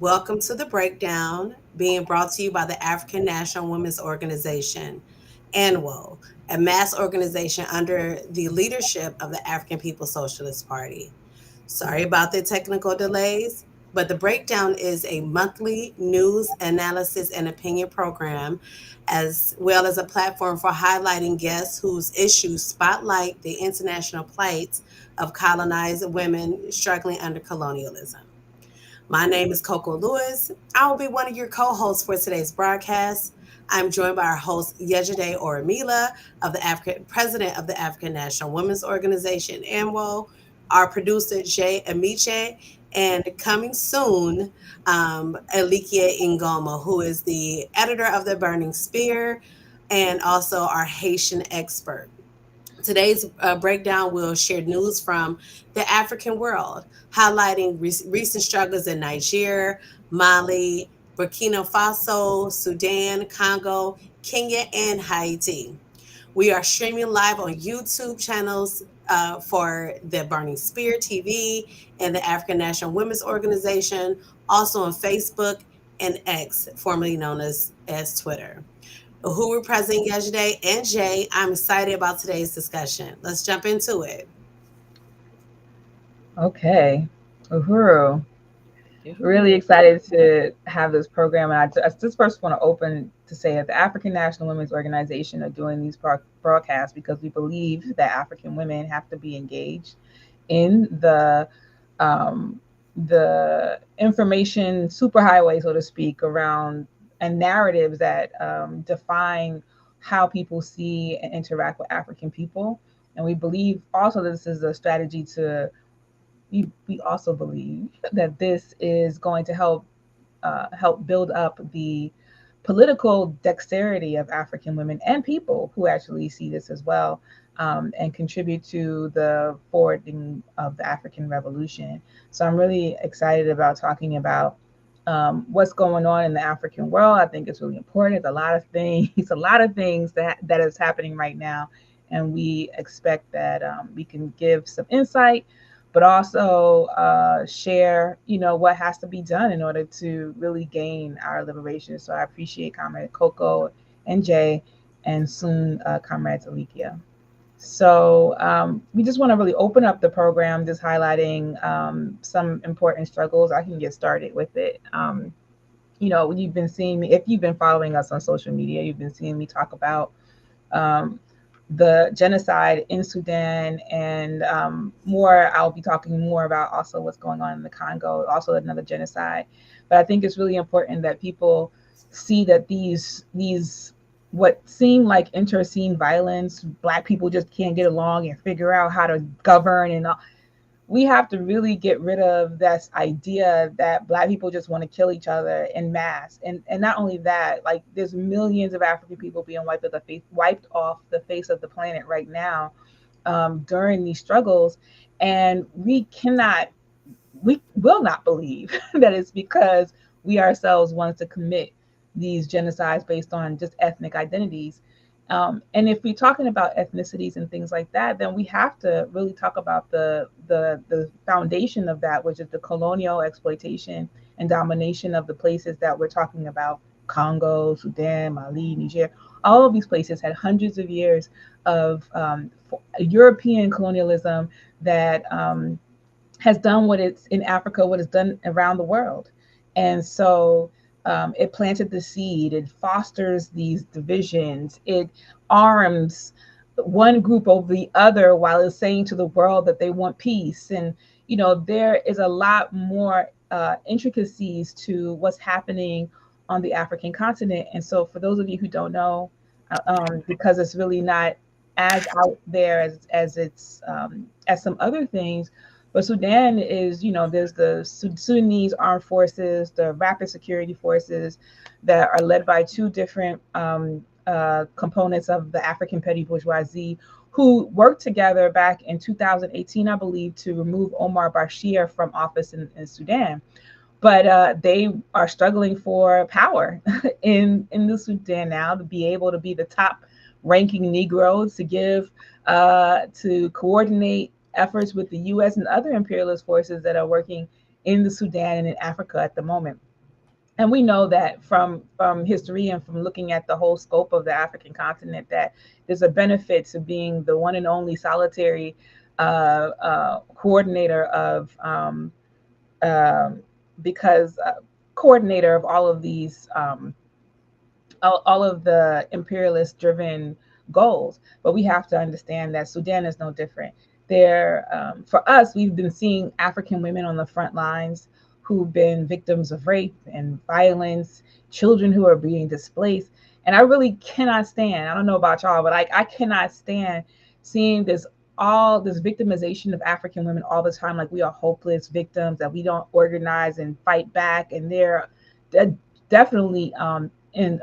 Welcome to the breakdown being brought to you by the African National Women's Organization, ANWO, a mass organization under the leadership of the African People's Socialist Party. Sorry about the technical delays, but the breakdown is a monthly news analysis and opinion program, as well as a platform for highlighting guests whose issues spotlight the international plight of colonized women struggling under colonialism. My name is Coco Lewis. I will be one of your co-hosts for today's broadcast. I'm joined by our host Yejide Oramila, of the African president of the African National Women's Organization, AMWO, our producer Jay Amiche, and coming soon, Alikia Ingoma, who is the editor of the Burning Spear and also our Haitian expert. Today's breakdown will share news from the African world, highlighting recent struggles in Nigeria, Mali, Burkina Faso, Sudan, Congo, Kenya, and Haiti. We are streaming live on YouTube channels for the Burning Spear TV and the African National Women's Organization, also on Facebook and X, formerly known as Twitter. Who we're presenting yesterday, and Jay. I'm excited about today's discussion. Let's jump into it. Okay. Uhuru. Really Yoo-hoo. excited to have this program. And I just first want to open to say that the African National Women's Organization are doing these broadcasts because we believe that African women have to be engaged in um, the information superhighway, so to speak, around and narratives that define how people see and interact with African people. And we believe also that this is a strategy to we also believe that this is going to help build up the political dexterity of African women and people who actually see this as well, and contribute to the forwarding of the African Revolution. So I'm really excited about talking about what's going on in the African world. I think it's really important. It's a lot of things, a lot of things that is happening right now, and we expect that we can give some insight, but also share, what has to be done in order to really gain our liberation. So I appreciate Comrade Coco and Jay, and soon Comrade Alikia. So we just want to really open up the program, just highlighting some important struggles. I can get started with it. You've been seeing me, if you've been following us on social media, you've been seeing me talk about um, the genocide in Sudan, and more. I'll be talking more about also what's going on in the Congo, also another genocide. But I think it's really important that people see that these what seem like interscene violence, Black people just can't get along and figure out how to govern, and we have to really get rid of this idea that Black people just want to kill each other in mass. And not only that, like, there's millions of African people being wiped off the face of the planet right now, during these struggles. And we will not believe that it's because we ourselves wanted to commit these genocides based on just ethnic identities. And if we're talking about ethnicities and things like that, then we have to really talk about the foundation of that, which is the colonial exploitation and domination of the places that we're talking about: Congo, Sudan, Mali, Niger. All of these places had hundreds of years of European colonialism that has done what it's in Africa, what it's done around the world. And so it planted the seed, it fosters these divisions, it arms one group over the other while it's saying to the world that they want peace. And, there is a lot more intricacies to what's happening on the African continent. And so, for those of you who don't know, because it's really not as out there as some other things, but Sudan is, there's the Sudanese armed forces, the rapid security forces that are led by two different components of the African petty bourgeoisie, who worked together back in 2018, I believe, to remove Omar Bashir from office in Sudan. But they are struggling for power in the Sudan now, to be able to be the top ranking Negroes, to coordinate efforts with the U.S. and other imperialist forces that are working in the Sudan and in Africa at the moment. And we know that from history and from looking at the whole scope of the African continent, that there's a benefit to being the one and only solitary coordinator of um, because coordinator of all of these all of the imperialist driven goals. But we have to understand that Sudan is no different. There, for us, we've been seeing African women on the front lines who've been victims of rape and violence, children who are being displaced. And I really cannot stand, I don't know about y'all, but I cannot stand seeing this victimization of African women all the time, like we are hopeless victims, that we don't organize and fight back. And they're definitely in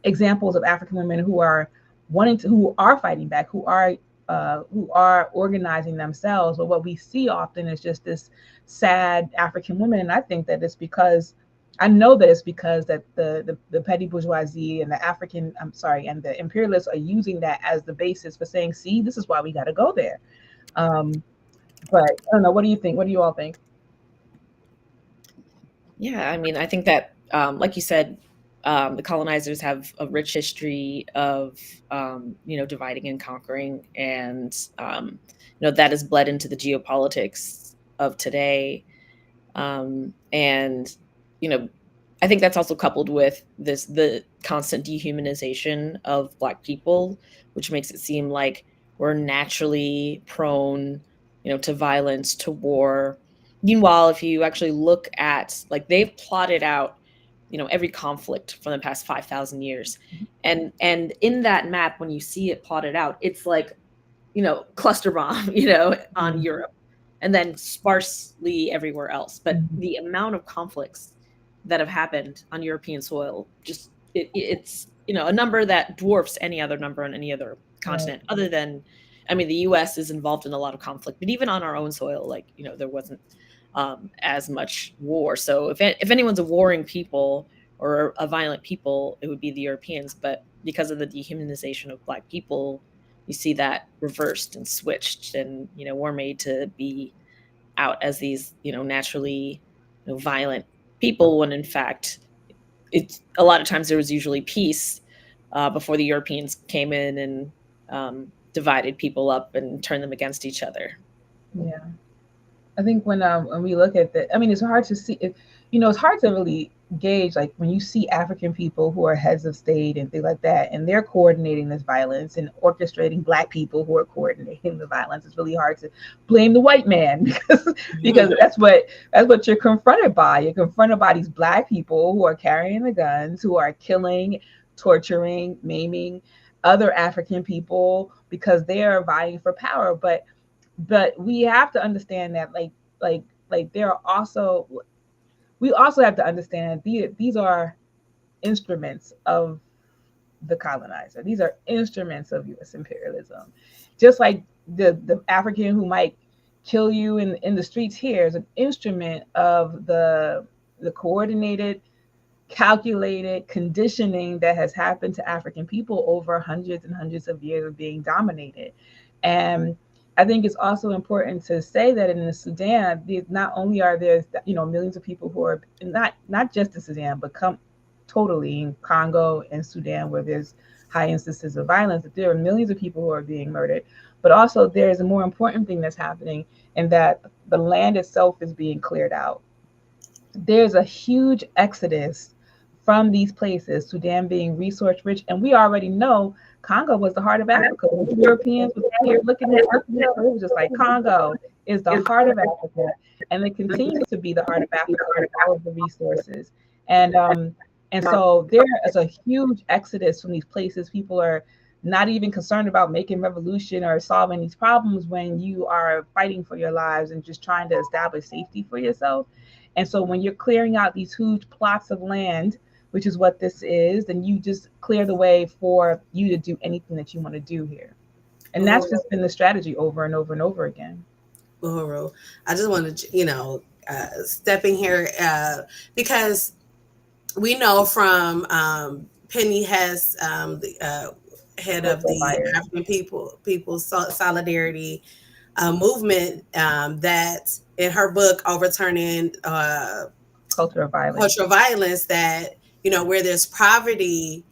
examples of African women who are who are fighting back, who are organizing themselves. But what we see often is just this sad African women, and I think that it's because I know that it's because that the petty bourgeoisie and the and the imperialists are using that as the basis for saying, see, this is why we got to go there. But I don't know. What do you think? What do you all think? Yeah, I mean, I think that, like you said, the colonizers have a rich history of, dividing and conquering, and that has bled into the geopolitics of today. And I think that's also coupled with the constant dehumanization of Black people, which makes it seem like we're naturally prone, to violence, to war. Meanwhile, if you actually look at, like, they've plotted out, every conflict from the past 5,000 years. And in that map, when you see it plotted out, it's like, cluster bomb, on Europe, and then sparsely everywhere else. But the amount of conflicts that have happened on European soil, just it's a number that dwarfs any other number on any other continent, right, other than, I mean, the US is involved in a lot of conflict, but even on our own soil, like, there wasn't as much war. So if anyone's a warring people or a violent people, it would be the Europeans. But because of the dehumanization of Black people, you see that reversed and switched, and we're made to be out as these naturally violent people, when in fact it's a lot of times there was usually peace before the Europeans came in and divided people up and turned them against each other. Yeah, I think when we look at that, I mean, it's hard to see. It's hard to really gauge, like, when you see African people who are heads of state and things like that, and they're coordinating this violence and orchestrating Black people who are coordinating the violence. It's really hard to blame the white man because that's what you're confronted by. You're confronted by these Black people who are carrying the guns, who are killing, torturing, maiming other African people because they are vying for power. But we have to understand that, like there are also, we also have to understand these are instruments of the colonizer. These are instruments of U.S. imperialism. Just like the African who might kill you in the streets here is an instrument of the coordinated, calculated conditioning that has happened to African people over hundreds and hundreds of years of being dominated. And I think it's also important to say that in the Sudan, not only are there, millions of people who are not just in Sudan, but totally in Congo and Sudan, where there's high instances of violence, that there are millions of people who are being murdered. But also there's a more important thing that's happening, in that the land itself is being cleared out. There's a huge exodus from these places, Sudan being resource rich. And we already know Congo was the heart of Africa. When the Europeans were here looking at Africa, it was just like, Congo is the heart of Africa, and it continues to be the heart of Africa with all of the resources. And so there is a huge exodus from these places. People are not even concerned about making revolution or solving these problems when you are fighting for your lives and just trying to establish safety for yourself. And so when you're clearing out these huge plots of land, which is what this is, then you just clear the way for you to do anything that you want to do here. And that's just been the strategy over and over and over again. Uhuru, I just want to, step in here because we know from Penny Hess, the head of the African People's Solidarity movement, that in her book, Overturning cultural violence. Cultural violence that, where there's poverty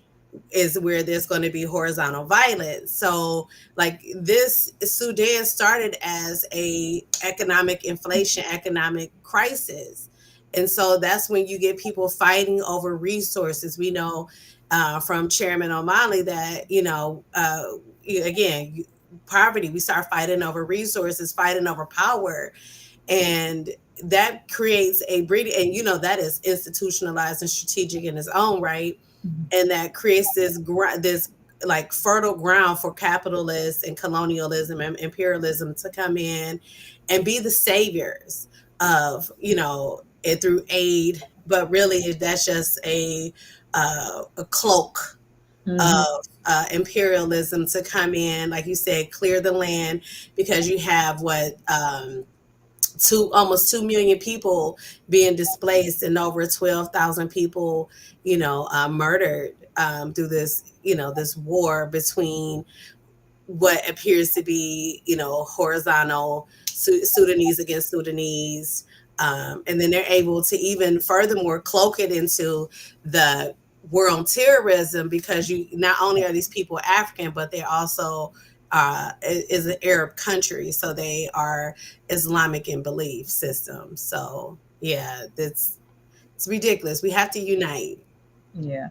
is where there's going to be horizontal violence. So like this, Sudan started as a economic inflation, economic crisis. And so that's when you get people fighting over resources. We know from Chairman O'Malley that, again, poverty, we start fighting over resources, fighting over power. And that creates a breeding, and that is institutionalized and strategic in its own right. And that creates this like fertile ground for capitalists and colonialism and imperialism to come in and be the saviors of, it through aid. But really that's just a cloak of imperialism to come in, like you said, clear the land, because you have almost 2 million people being displaced and over 12,000 people, murdered through this, this war between what appears to be, horizontal Sudanese against Sudanese. And then they're able to even furthermore cloak it into the world terrorism, because not only are these people African, but they're also is an Arab country, so they are Islamic in belief system. So yeah, it's ridiculous. We have to unite. Yeah,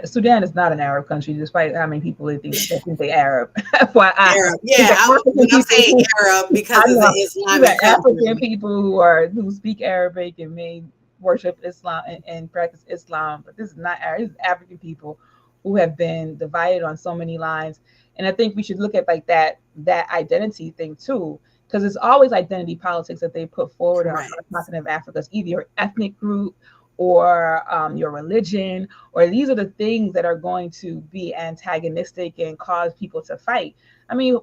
Sudan is not an Arab country, despite how many people they think they Arab. Arab, yeah. I'm saying Arab because it's an Islamic African people who speak Arabic and may worship Islam and practice Islam, but this is not Arab. This is African people who have been divided on so many lines. And I think we should look at like that identity thing too, because it's always identity politics that they put forward on the continent of Africa. It's either your ethnic group or your religion, or these are the things that are going to be antagonistic and cause people to fight. I mean,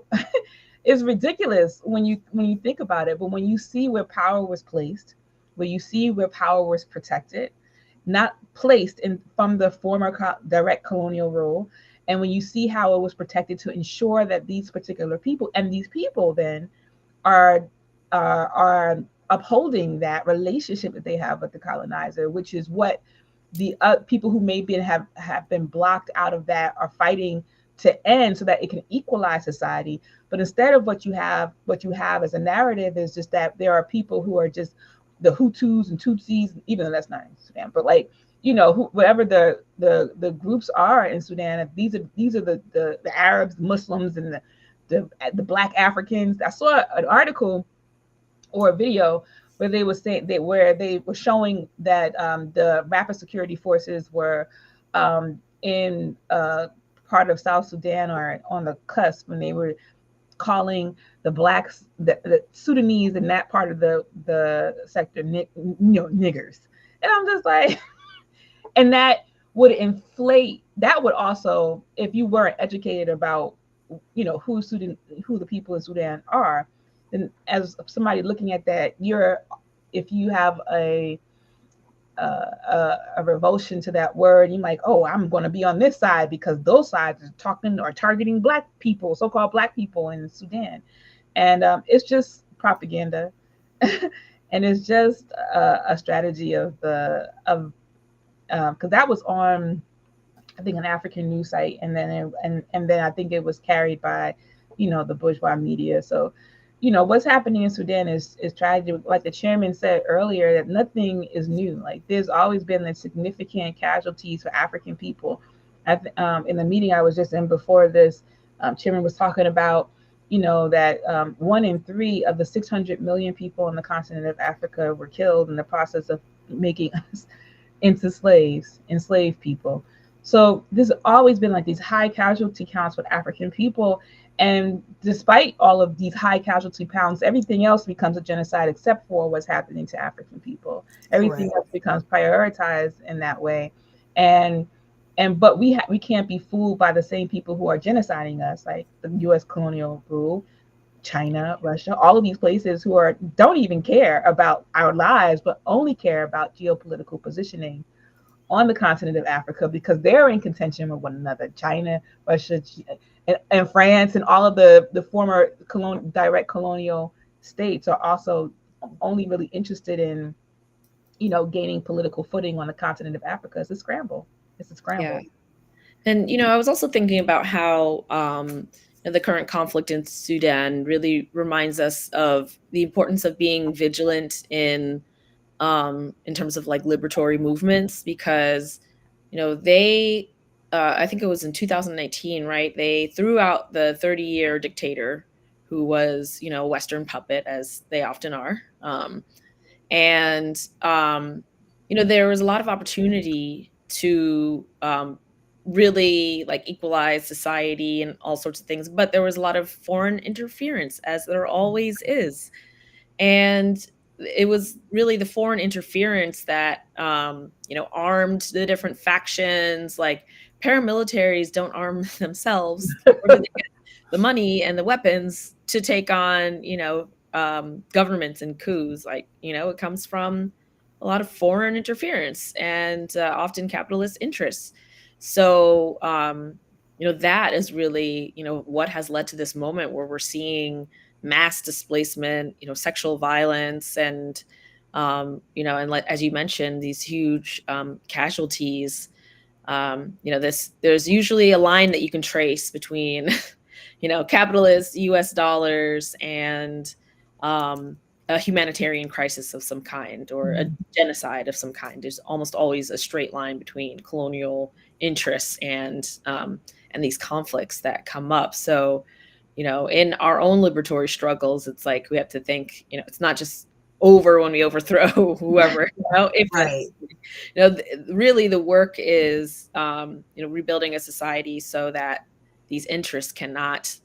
it's ridiculous when you think about it, but when you see where power was placed, when you see where power was protected, not placed from the former direct colonial rule, and when you see how it was protected to ensure that these particular people, and these people then are upholding that relationship that they have with the colonizer, which is what the people who maybe have been blocked out of that are fighting to end, so that it can equalize society. But instead of what you have as a narrative is just that there are people who are just the Hutus and Tutsis, even though that's not in Sudan, but like, whatever the groups are in Sudan, these are the Arabs, Muslims, and the Black Africans. I saw an article or a video where they were saying where they were showing that the rapid security forces were in part of South Sudan or on the cusp, when they were calling the blacks, the Sudanese in that part of the sector, niggers. And I'm just like, and that would inflate. That would also, if you weren't educated about, who the people in Sudan are, then as somebody looking at that, if you have a revulsion to that word, you're like, oh, I'm going to be on this side because those sides are targeting Black people, so-called Black people in Sudan, and it's just propaganda, and it's just a strategy because that was on, I think, an African news site, and then I think it was carried by, the bourgeois media. So, what's happening in Sudan is tragic. Like the chairman said earlier, that nothing is new. Like there's always been significant casualties for African people. In the meeting I was just in before this, chairman was talking about, that 1 in 3 of the 600 million people on the continent of Africa were killed in the process of making us into enslaved people. So there's always been like these high casualty counts with African people. And despite all of these high casualty counts, everything else becomes a genocide except for what's happening to African people. Everything else becomes prioritized in that way. But we can't be fooled by the same people who are genociding us, like the U.S. colonial rule, China, Russia, all of these places who don't even care about our lives, but only care about geopolitical positioning on the continent of Africa, because they're in contention with one another. China, Russia, and France, and all of the former direct colonial states are also only really interested in gaining political footing on the continent of Africa. It's a scramble. It's a scramble. Yeah. And, I was also thinking about how the current conflict in Sudan really reminds us of the importance of being vigilant in terms of like liberatory movements, because, they, I think it was in 2019, right? They threw out the 30-year dictator who was, a Western puppet, as they often are. And there was a lot of opportunity to really like equalize society and all sorts of things, but there was a lot of foreign interference, as there always is. And it was really the foreign interference that armed the different factions. Like, paramilitaries don't arm themselves. Where do they get the money and the weapons to take on governments and coups? Like, it comes from a lot of foreign interference and often capitalist interests. So that is really what has led to this moment where we're seeing mass displacement, sexual violence, and and as you mentioned, these huge casualties. There's usually a line that you can trace between capitalist US dollars and a humanitarian crisis of some kind, or a genocide of some kind. There's almost always a straight line between colonial interests and these conflicts that come up. So in our own liberatory struggles, it's like we have to think, it's not just over when we overthrow whoever, if right. Really the work is, rebuilding a society so that these interests cannot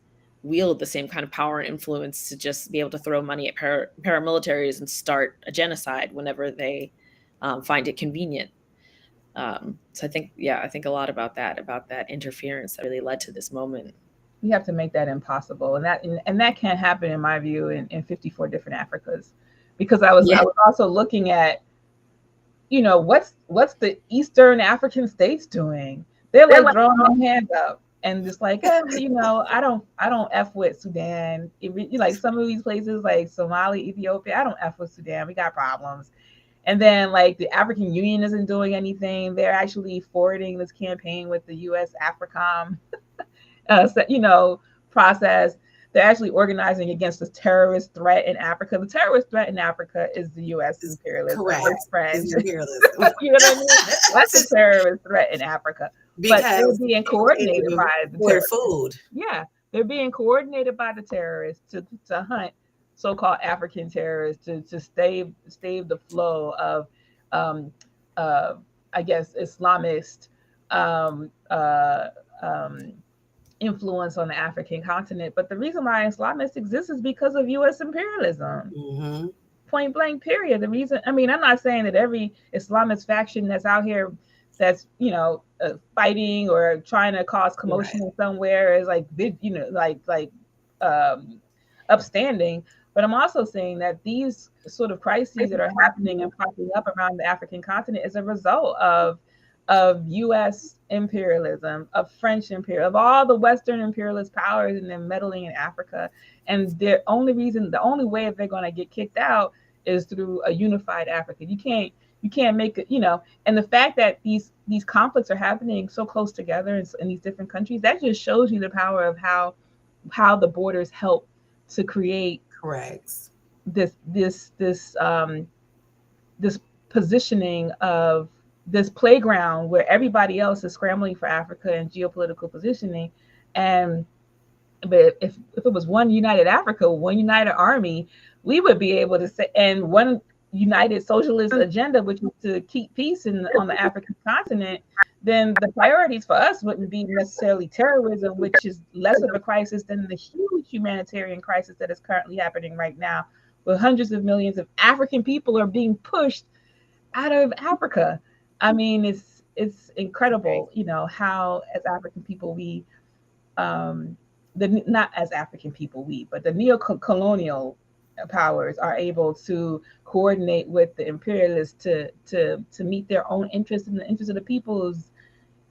wield the same kind of power and influence to just be able to throw money at paramilitaries and start a genocide whenever they find it convenient. So I think a lot about that interference that really led to this moment. You have to make that impossible, and that can't happen, in my view, in 54 different Africas, because I was also looking at, what's the Eastern African states doing? They're like throwing their hands up and just like, I don't F with Sudan. Like some of these places like Somalia, Ethiopia, I don't F with Sudan. We got problems. And then like the African Union isn't doing anything. They're actually forwarding this campaign with the US AFRICOM process. They're actually organizing against the terrorist threat in Africa. The terrorist threat in Africa is the U.S. imperialism. Correct. It's imperialism. You know what I mean? That's the terrorist threat in Africa. Because but they're being coordinated by the terrorists. Food. Yeah, they're being coordinated by the terrorists to hunt so-called African terrorists to stave the flow of, I guess, Islamist influence on the African continent. But the reason why Islamists exist is because of U.S. imperialism. Mm-hmm. Point blank, period. The reason, I'm not saying that every Islamist faction that's out here that's, fighting or trying to cause commotion somewhere is like upstanding. But I'm also saying that these sort of crises that are happening and popping up around the African continent is a result of U.S. imperialism, of French imperialism, of all the Western imperialist powers and then meddling in Africa. And the only way if they're going to get kicked out is through a unified Africa. You can't make it, and the fact that these conflicts are happening so close together in these different countries, that just shows you the power of how the borders help to create this positioning of this playground where everybody else is scrambling for Africa and geopolitical positioning. But if it was one united Africa, one united army, we would be able to say, and one united socialist agenda, which is to keep peace on the African continent, then the priorities for us wouldn't be necessarily terrorism, which is less of a crisis than the huge humanitarian crisis that is currently happening right now, where hundreds of millions of African people are being pushed out of Africa. It's incredible, how as African people not as African people but the neo-colonial powers are able to coordinate with the imperialists to meet their own interests and the interests of the people.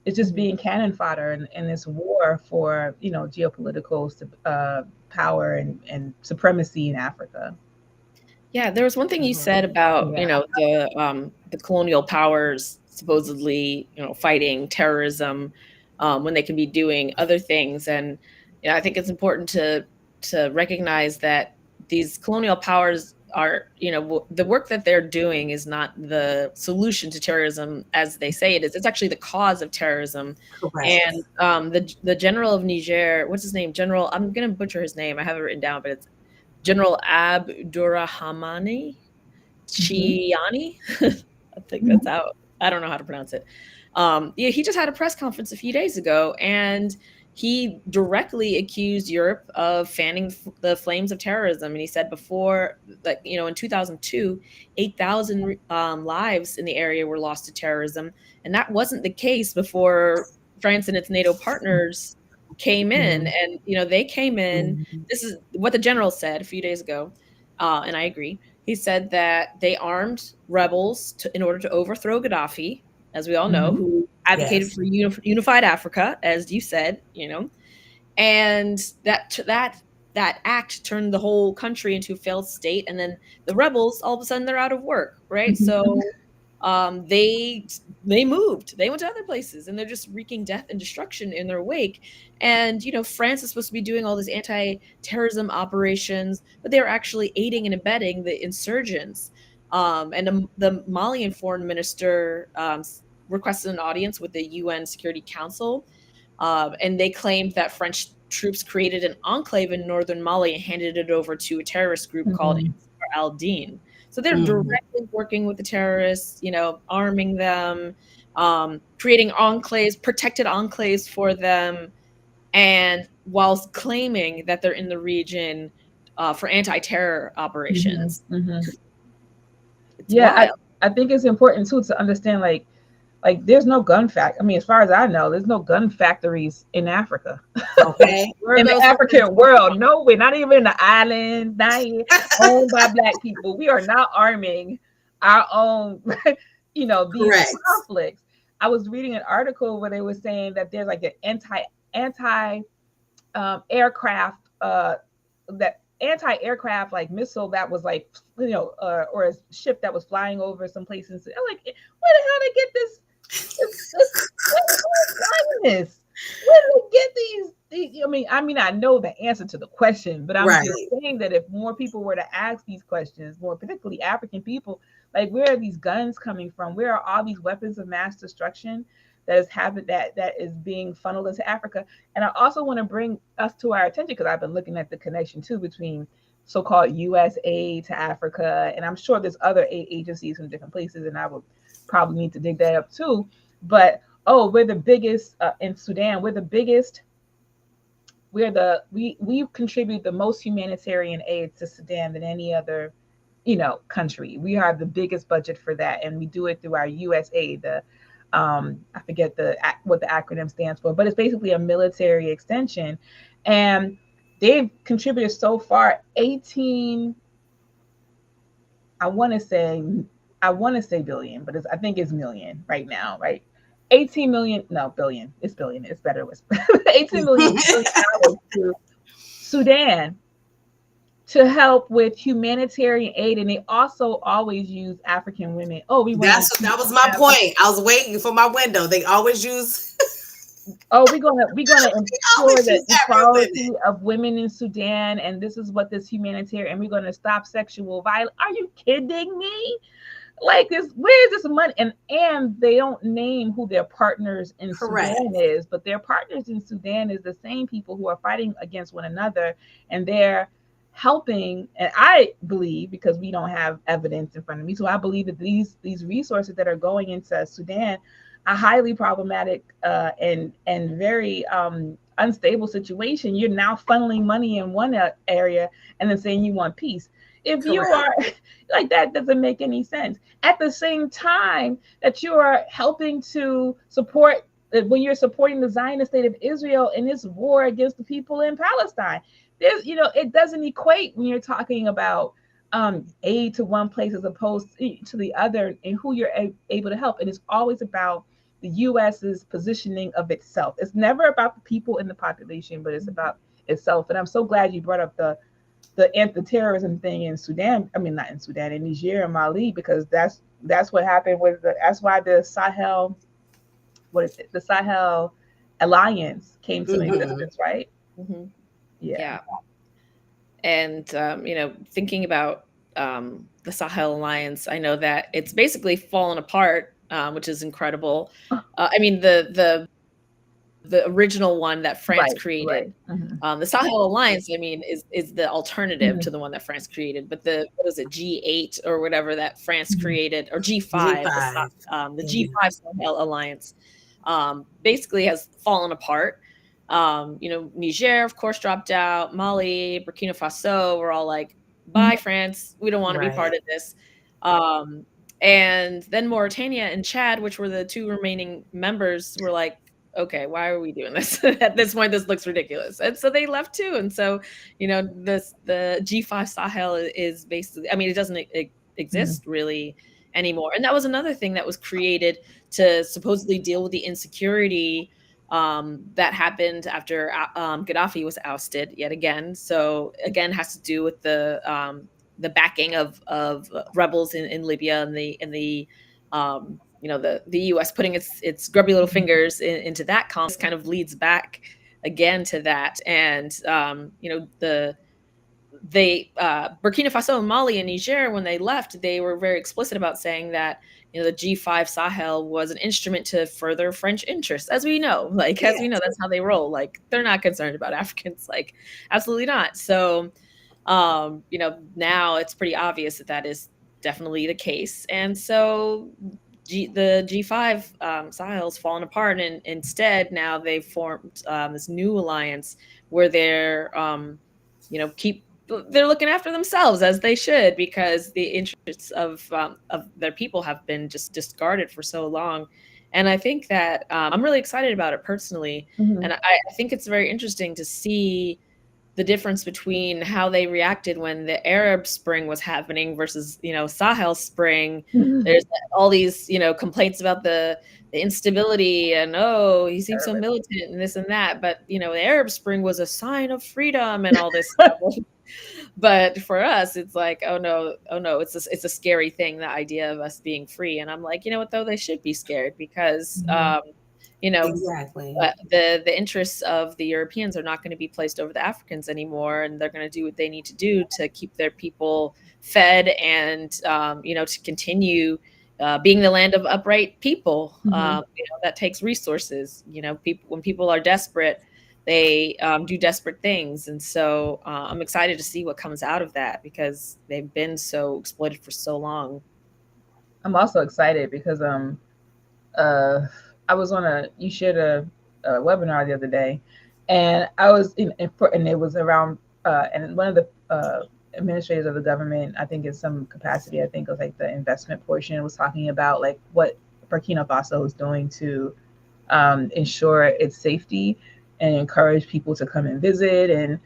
It's just being cannon fodder in this war for geopolitical power and supremacy in Africa. Yeah, there was one thing you said about, the colonial powers supposedly, fighting terrorism, when they can be doing other things. And I think it's important to recognize that these colonial powers are, the work that they're doing is not the solution to terrorism as they say it is. It's actually the cause of terrorism. Correct. And the general of Niger, what's his name? General, I'm gonna butcher his name. I have it written down, but it's General Abdurrahmani Chiani. I think that's how, I don't know how to pronounce it. Yeah, he just had a press conference a few days ago, and he directly accused Europe of fanning the flames of terrorism. And he said before, like, in 2002, 8,000 lives in the area were lost to terrorism. And that wasn't the case before France and its NATO partners came in. And, they came in. This is what the general said a few days ago. And I agree. He said that they armed rebels in order to overthrow Gaddafi, as we all know, who advocated for unified Africa, as you said, and that act turned the whole country into a failed state. And then the rebels, all of a sudden, they're out of work, right? So they moved, they went to other places, and they're just wreaking death and destruction in their wake. And France is supposed to be doing all these anti-terrorism operations, but they're actually aiding and abetting the insurgents. And the Malian foreign minister requested an audience with the UN Security Council, and they claimed that French troops created an enclave in northern Mali and handed it over to a terrorist group called Ansar al-Din. So they're directly working with the terrorists, arming them, creating enclaves, protected enclaves for them, and whilst claiming that they're in the region for anti-terror operations. Yeah, I think it's important too to understand, like there's no gun factory. I mean, as far as I know, there's no gun factories in Africa. Okay. In the African world, no way, not even in the island, not even owned by Black people. We are not arming our own, these conflicts. I was reading an article where they were saying that there's like an anti-aircraft like missile that was like, or a ship that was flying over some places. I'm like, where the hell they get this? Where do they get these? I mean, I know the answer to the question, but I'm just saying that if more people were to ask these questions, more particularly African people, like, where are these guns coming from? Where are all these weapons of mass destruction that is happening, that is being funneled into Africa? And I also want to bring us to our attention, because I've been looking at the connection too between so-called U.S. aid to Africa, and I'm sure there's other aid agencies from different places, and I would probably need to dig that up too. But we're the biggest in Sudan. We're the biggest. We contribute the most humanitarian aid to Sudan than any other, country. We have the biggest budget for that, and we do it through our U.S. aid. I forget what the acronym stands for, but it's basically a military extension, and they've contributed so far 18. I want to say billion, but I think it's million right now, right? 18 million, no, billion. It's billion. It's better with 18 million to Sudan to help with humanitarian aid, and they also always use African women. That was my point. I was waiting for my window. They always use. We're gonna ensure the equality of women in Sudan, and this is what this humanitarian, and we're gonna stop sexual violence. Are you kidding me? Like, this, where is this money? And they don't name who their partners in Sudan is, but their partners in Sudan is the same people who are fighting against one another, and they're helping. And I believe, because we don't have evidence in front of me, so I believe that these resources that are going into Sudan, a highly problematic and very unstable situation. You're now funneling money in one area and then saying you want peace. If you are like, that doesn't make any sense. At the same time that you are helping to support, when you're supporting the Zionist state of Israel in this war against the people in Palestine, there's, it doesn't equate when you're talking about aid to one place as opposed to the other, and who you're able to help. And it's always about the U.S.'s positioning of itself. It's never about the people in the population, but it's about itself. And I'm so glad you brought up the the terrorism thing in Sudan. I mean, not in Sudan, in Niger and Mali, because that's what happened with that's why the Sahel, what is it? The Sahel Alliance came to existence, right? Mm-hmm. Yeah. And thinking about the Sahel Alliance, I know that it's basically fallen apart, which is incredible. I mean, the original one that France created, the Sahel Alliance, I mean, is the alternative to the one that France created. But what is it, G8 or whatever that France created, or G5, the G5 Sahel Alliance, basically has fallen apart. Niger, of course, dropped out. Mali, Burkina Faso were all like, bye, France. We don't want to be part of this. And then Mauritania and Chad, which were the two remaining members, were like, okay, why are we doing this? At this point, this looks ridiculous. And so they left too. And so, the G5 Sahel is basically, I mean, it doesn't exist really anymore. And that was another thing that was created to supposedly deal with the insecurity that happened after Gaddafi was ousted yet again. So again, has to do with the backing of rebels in Libya and the U.S. putting its grubby little fingers into that kind of leads back again to that. And Burkina Faso and Mali and Niger, when they left, they were very explicit about saying that the G5 Sahel was an instrument to further French interests, as we know. That's how they roll. Like, they're not concerned about Africans, like, absolutely not. So now it's pretty obvious that is definitely the case. And so the G5 Sahel's fallen apart, and instead now they've formed this new alliance where they're they're looking after themselves, as they should, because the interests of their people have been just discarded for so long. And I think that I'm really excited about it personally. And I think it's very interesting to see the difference between how they reacted when the Arab Spring was happening versus, Sahel Spring. There's all these, complaints about the instability and, oh, he seems so militant and this and that. But, the Arab Spring was a sign of freedom and all this stuff. But for us, it's like, oh no, it's a scary thing, the idea of us being free. And I'm like, you know what, though, they should be scared, because exactly, the interests of the Europeans are not going to be placed over the Africans anymore, and they're going to do what they need to do to keep their people fed and to continue being the land of upright people. That takes resources. When people are desperate, they do desperate things. And so I'm excited to see what comes out of that, because they've been so exploited for so long. I'm also excited because I was you shared a webinar the other day, and I was and it was around and one of the administrators of the government, I think in some capacity, I think it was like the investment portion, was talking about like what Burkina Faso is doing to ensure its safety and encourage people to come and visit. And,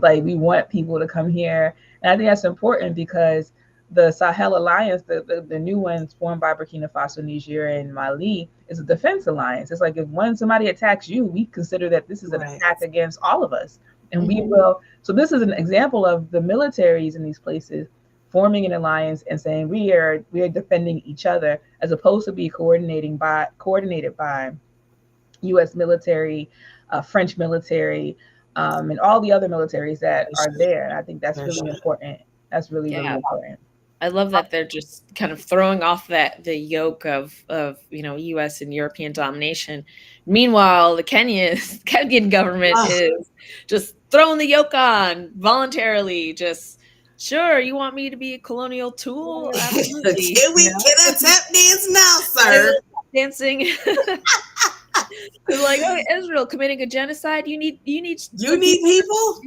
like, we want people to come here. And I think that's important because the Sahel Alliance, the new ones formed by Burkina Faso, Niger, and Mali, is a defense alliance. It's like, if somebody attacks you, we consider that this is an attack against all of us. And we will. So this is an example of the militaries in these places forming an alliance and saying we are defending each other, as opposed to be coordinated by U.S. military, French military, and all the other militaries that are there. And I think that's really important. That's really important. I love that they're just kind of throwing off the yoke of U.S. and European domination. Meanwhile, the Kenyan government is just throwing the yoke on voluntarily. Just, sure, you want me to be a colonial tool? Absolutely. Can we get a tap dance now, sir? Dancing. Like, oh, Israel committing a genocide. You need people. You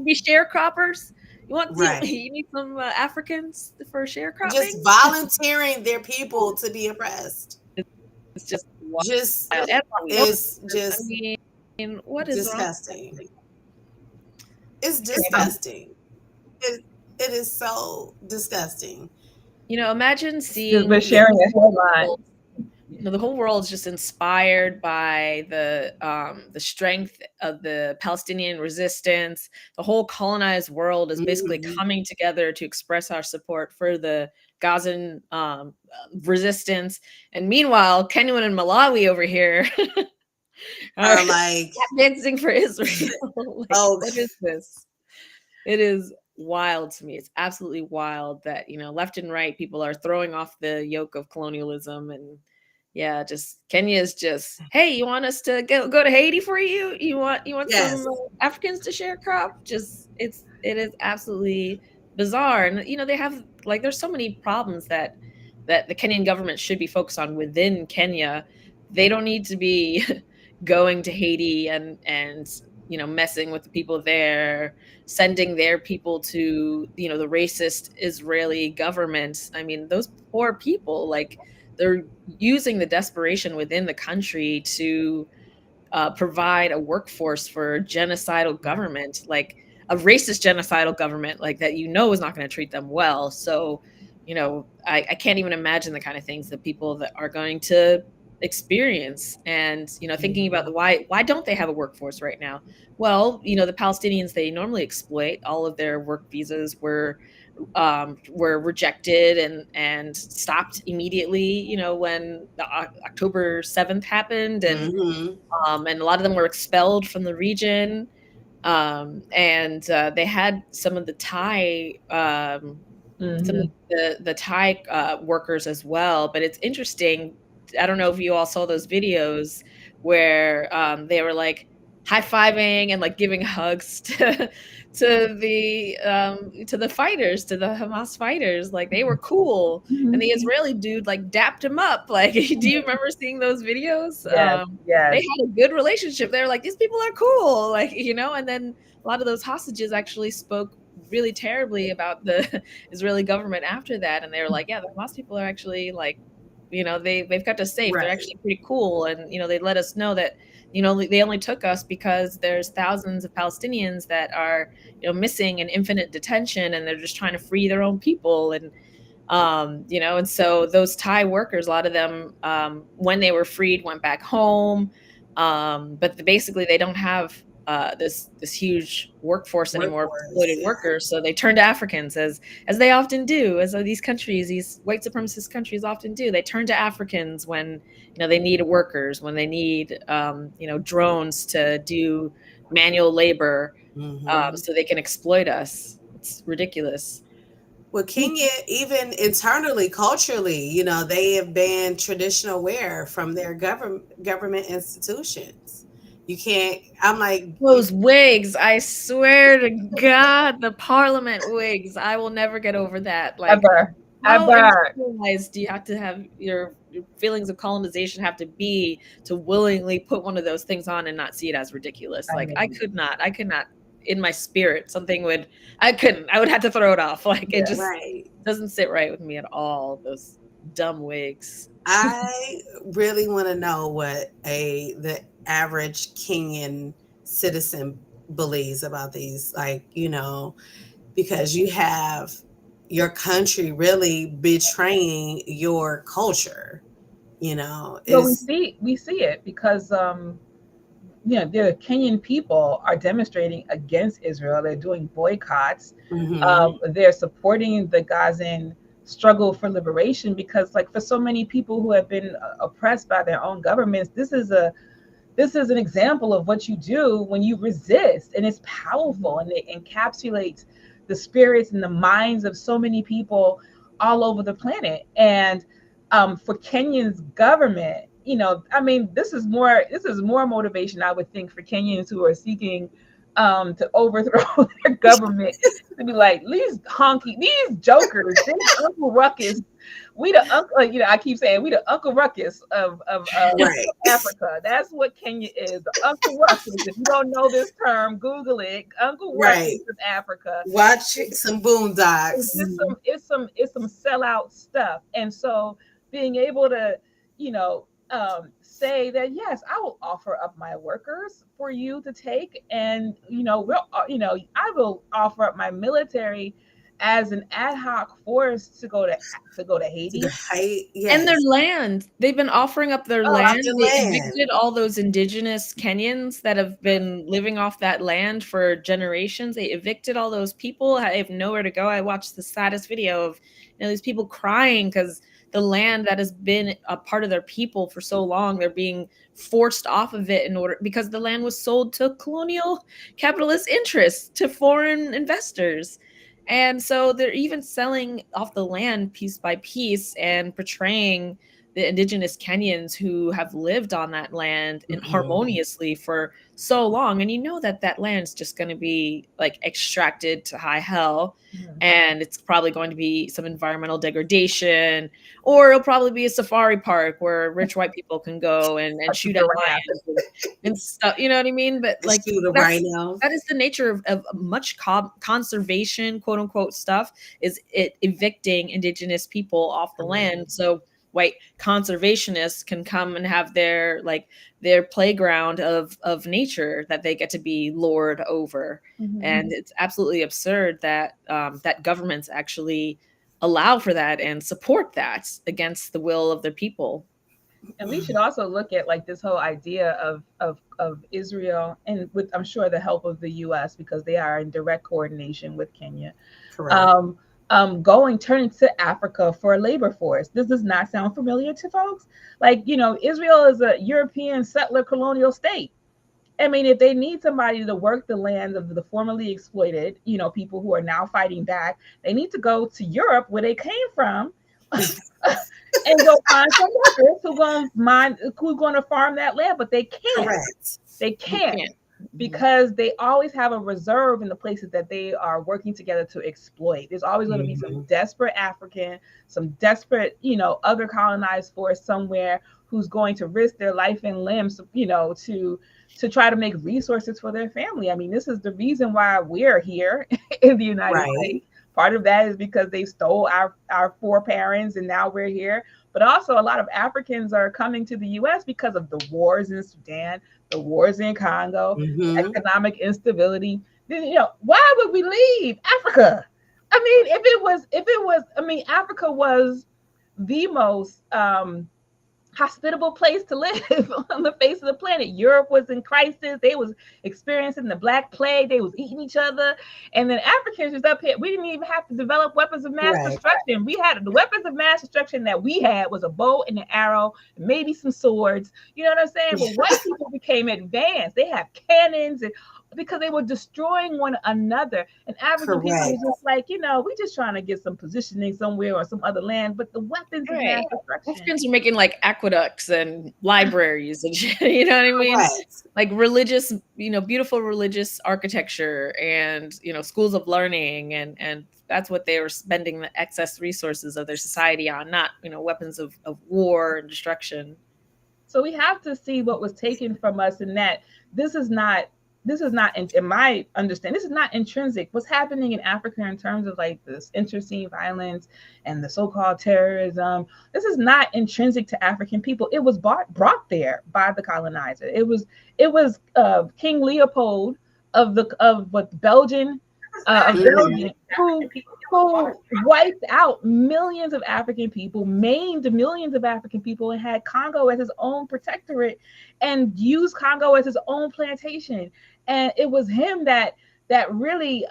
be sharecroppers. You need some Africans for sharecropping. Just volunteering their people to be oppressed. It's just it's I mean, what is disgusting? Wrong? It's disgusting. It is so disgusting. Imagine seeing. We're sharing a headline. the whole world is just inspired by the strength of the Palestinian resistance. The whole colonized world is basically Mhm. coming together to express our support for the Gazan resistance. And meanwhile, Kenya and Malawi over here are Are like, dancing for Israel. Like, oh, what is this? It is wild to me. It's absolutely wild that, left and right people are throwing off the yoke of colonialism. And yeah, just Kenya is just, hey, you want us to go to Haiti for you? You want some yes. Africans to share a crop? Just it is absolutely bizarre. And they have, like, there's so many problems that the Kenyan government should be focused on within Kenya. They don't need to be going to Haiti and messing with the people there, sending their people to the racist Israeli government. I mean, those poor people, like, they're using the desperation within the country to provide a workforce for genocidal government, like a racist genocidal government, like that is not going to treat them well. So I can't even imagine the kind of things that people that are going to experience. And thinking about the why don't they have a workforce right now? Well, the Palestinians, they normally exploit. All of their work visas were rejected and stopped immediately, when the October 7th happened. Hmm. And a lot of them were expelled from the region. And they had some of the Thai some of Mhm. the Thai workers as well. But it's interesting. I don't know if you all saw those videos where they were like high-fiving and like giving hugs to the fighters, to the Hamas fighters. Like, they were cool. And Mhm. the Israeli dude like dapped him up. Like, do you remember seeing those videos? Yes, They yes, had a good relationship. They were like, these people are cool. Like, and then a lot of those hostages actually spoke really terribly about the Israeli government after that. And they were like, yeah, the Hamas people are actually like, they've kept us safe. They're Right. actually pretty cool. And, they let us know that, they only took us because there's thousands of Palestinians that are, missing in infinite detention, and they're just trying to free their own people. And, and so those Thai workers, a lot of them, when they were freed, went back home. But basically they don't have this huge workforce anymore of Workforce. exploited workers, so they turn to Africans, as they often do, as these countries, these white supremacist countries often do. They turn to Africans when they need workers, when they need drones to do manual labor, Hmm. so they can exploit us. It's ridiculous. Well, Kenya, even internally, culturally, they have banned traditional wear from their government institutions. You can't. I'm like, Those wigs, I swear to God, the parliament wigs. I will never get over that. Like, ever, how ever. internalized do you have to have your feelings of colonization have to be to willingly put one of those things on and not see it as ridiculous? I Like, mean, I could not, in my spirit, I couldn't, I would have to throw it off. Like, it yeah. just right. doesn't sit right with me at all. Those dumb wigs. I really want to know what the average Kenyan citizen believes about these. Like, because you have your country really betraying your culture. Well, Is we see it because the Kenyan people are demonstrating against Israel. They're doing boycotts. hmm They're supporting the Gazan struggle for liberation because, like, for so many people who have been oppressed by their own governments, this is an example of what you do when you resist, and it's powerful, and it encapsulates the spirits and the minds of so many people all over the planet. And for Kenyan's government, I mean, this is more motivation, I would think, for Kenyans who are seeking to overthrow their government, to be like, these jokers, these Uncle Ruckus, we the uncle, I keep saying we the Uncle Ruckus of right, Africa. That's what Kenya is, the Uncle Ruckus. If you don't know this term, Google it. Uncle Ruckus right. of Africa. Watch some Boondocks. It's some sellout stuff. And so being able to, say that, yes, I will offer up my workers for you to take, and I will offer up my military as an ad hoc force to go to Haiti. Yes. And their land. They've been offering up their land. Their They land. evicted all those indigenous Kenyans that have been living off that land for generations. They evicted all those people. I have nowhere to go. I watched the saddest video of these people crying because the land that has been a part of their people for so long, they're being forced off of it because the land was sold to colonial capitalist interests, to foreign investors. And so they're even selling off the land piece by piece and portraying the indigenous Kenyans who have lived on that land and harmoniously for so long. And that land's just going to be like extracted to high hell. And it's probably going to be some environmental degradation, or it'll probably be a safari park where rich white people can go and shoot at lions and stuff. You know what I mean? But like, that is the nature of much conservation, quote unquote, stuff, is it evicting indigenous people off the land. So white conservationists can come and have their playground of nature that they get to be lord over. And it's absolutely absurd that that governments actually allow for that and support that against the will of their people. And we should also look at like this whole idea of Israel, and with, I'm sure, the help of the U.S., because they are in direct coordination with Kenya. Correct. Turning to Africa for a labor force. This does not sound familiar to folks. Like, Israel is a European settler colonial state. I mean, if they need somebody to work the land of the formerly exploited, people who are now fighting back, they need to go to Europe, where they came from, and go find some workers who's going to farm that land. But they can't. Correct. They can't. Because they always have a reserve in the places that they are working together to exploit. There's always going to be some desperate African, some desperate, other colonized force somewhere who's going to risk their life and limbs, to try to make resources for their family. I mean, this is the reason why we're here in the United States. Part of that is because they stole our foreparents, and now we're here. But also, a lot of Africans are coming to the U.S. because of the wars in Sudan, the wars in Congo, economic instability. Why would we leave Africa? I mean, Africa was the most hospitable place to live on the face of the planet. Europe was in crisis. They was experiencing the Black Plague. They was eating each other. And then Africans was up here. We didn't even have to develop weapons of mass destruction. We had the weapons of mass destruction that we had was a bow and an arrow, maybe some swords. You know what I'm saying? But white people became advanced. They have cannons, and because they were destroying one another. And African people were just like, we just trying to get some positioning somewhere or some other land. But the weapons of mass destruction. Africans are making like aqueducts and libraries and shit, you know what I mean? Like religious, beautiful religious architecture and, schools of learning. And that's what they were spending the excess resources of their society on, not, weapons of war and destruction. So we have to see what was taken from us, and that this is not, in my understanding, this is not intrinsic. What's happening in Africa in terms of like this interscene violence and the so-called terrorism, this is not intrinsic to African people. It was brought there by the colonizer. It was King Leopold of Belgium, who wiped out millions of African people, maimed millions of African people, and had Congo as his own protectorate and used Congo as his own plantation. And it was him that really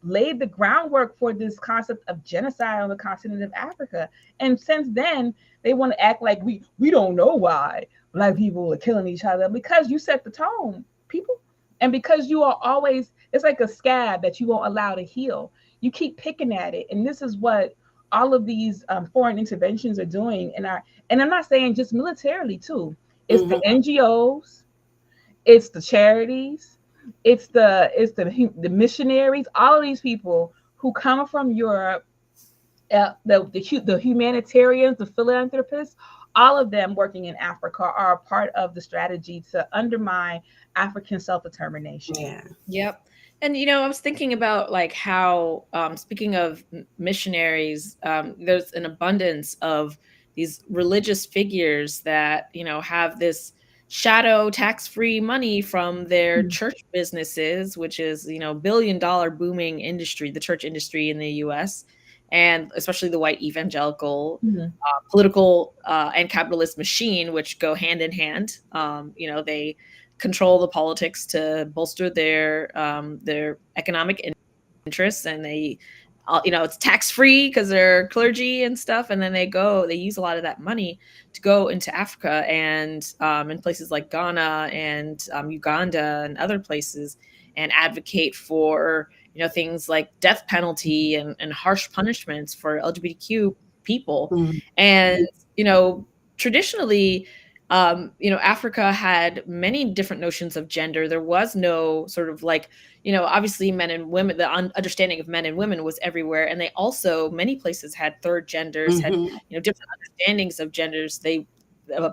laid the groundwork for this concept of genocide on the continent of Africa. And since then, they want to act like we don't know why Black people are killing each other, because you set the tone, people. And because you are always, it's like a scab that you won't allow to heal. You keep picking at it. And this is what all of these foreign interventions are doing. And I'm not saying just militarily too. It's the NGOs, it's the charities, it's the missionaries, all of these people who come from Europe, the humanitarians, the philanthropists, all of them working in Africa are a part of the strategy to undermine African self-determination. Yeah. Yep. And, I was thinking about like how, speaking of missionaries, there's an abundance of these religious figures that, have this shadow tax-free money from their church businesses, which is, billion-dollar booming industry, the church industry in the US, and especially the white evangelical political and capitalist machine, which go hand in hand. They control the politics to bolster their economic interests, and they it's tax free because they're clergy and stuff, and then they use a lot of that money to go into Africa and in places like Ghana and Uganda and other places, and advocate for things like death penalty and harsh punishments for LGBTQ people. And traditionally, Africa had many different notions of gender. There was no sort of like, obviously men and women, the understanding of men and women was everywhere. And they also, many places had third genders, had, different understandings of genders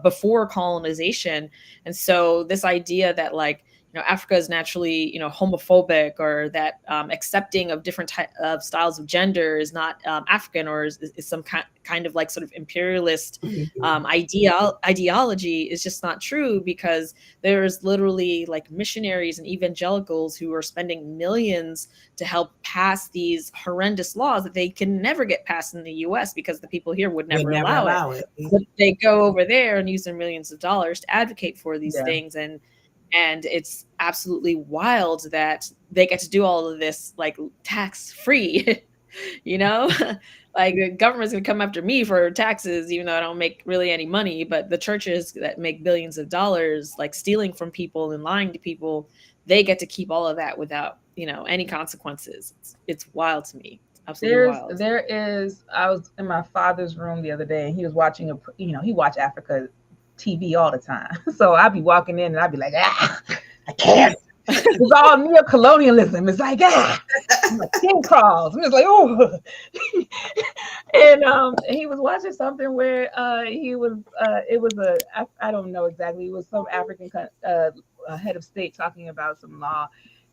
before colonization. And so this idea that like, Africa is naturally, homophobic, or that accepting of different of styles of gender is not African, or is some kind of like sort of imperialist ideology, is just not true, because there's literally like missionaries and evangelicals who are spending millions to help pass these horrendous laws that they can never get passed in the US because the people here would never allow it. But they go over there and use their millions of dollars to advocate for these things. And it's absolutely wild that they get to do all of this like tax free, like the government's gonna come after me for taxes, even though I don't make really any money. But the churches that make billions of dollars, like stealing from people and lying to people, they get to keep all of that without, any consequences. It's wild to me. It's absolutely wild. I was in my father's room the other day, and he was watching he watched Africa TV all the time. So I'd be walking in and I'd be like, I can't. It's all neo-colonialism. It's like, my skin crawls. I'm just like, oh. And he was watching something where it was I don't know exactly. It was some African head of state talking about some law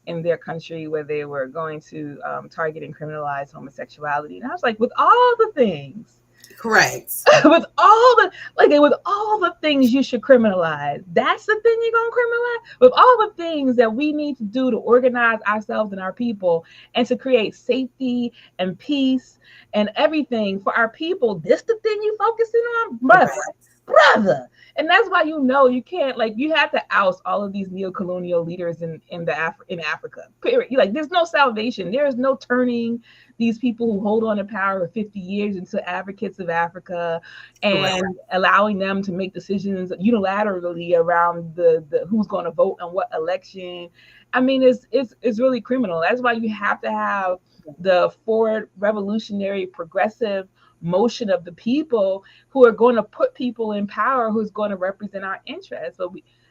in their country where they were going to target and criminalize homosexuality. And I was like, with all the things, correct. with all the things you should criminalize, that's the thing you're gonna criminalize? With all the things that we need to do to organize ourselves and our people and to create safety and peace and everything for our people, this the thing you focusing on, brother. And that's why you can't, like, you have to oust all of these neo-colonial leaders in Africa. Period. Like, there's no salvation. There is no turning these people who hold on to power for 50 years into advocates of Africa and allowing them to make decisions unilaterally around the who's going to vote on what election. I mean, it's really criminal. That's why you have to have the forward revolutionary progressive motion of the people who are going to put people in power, who's going to represent our interests.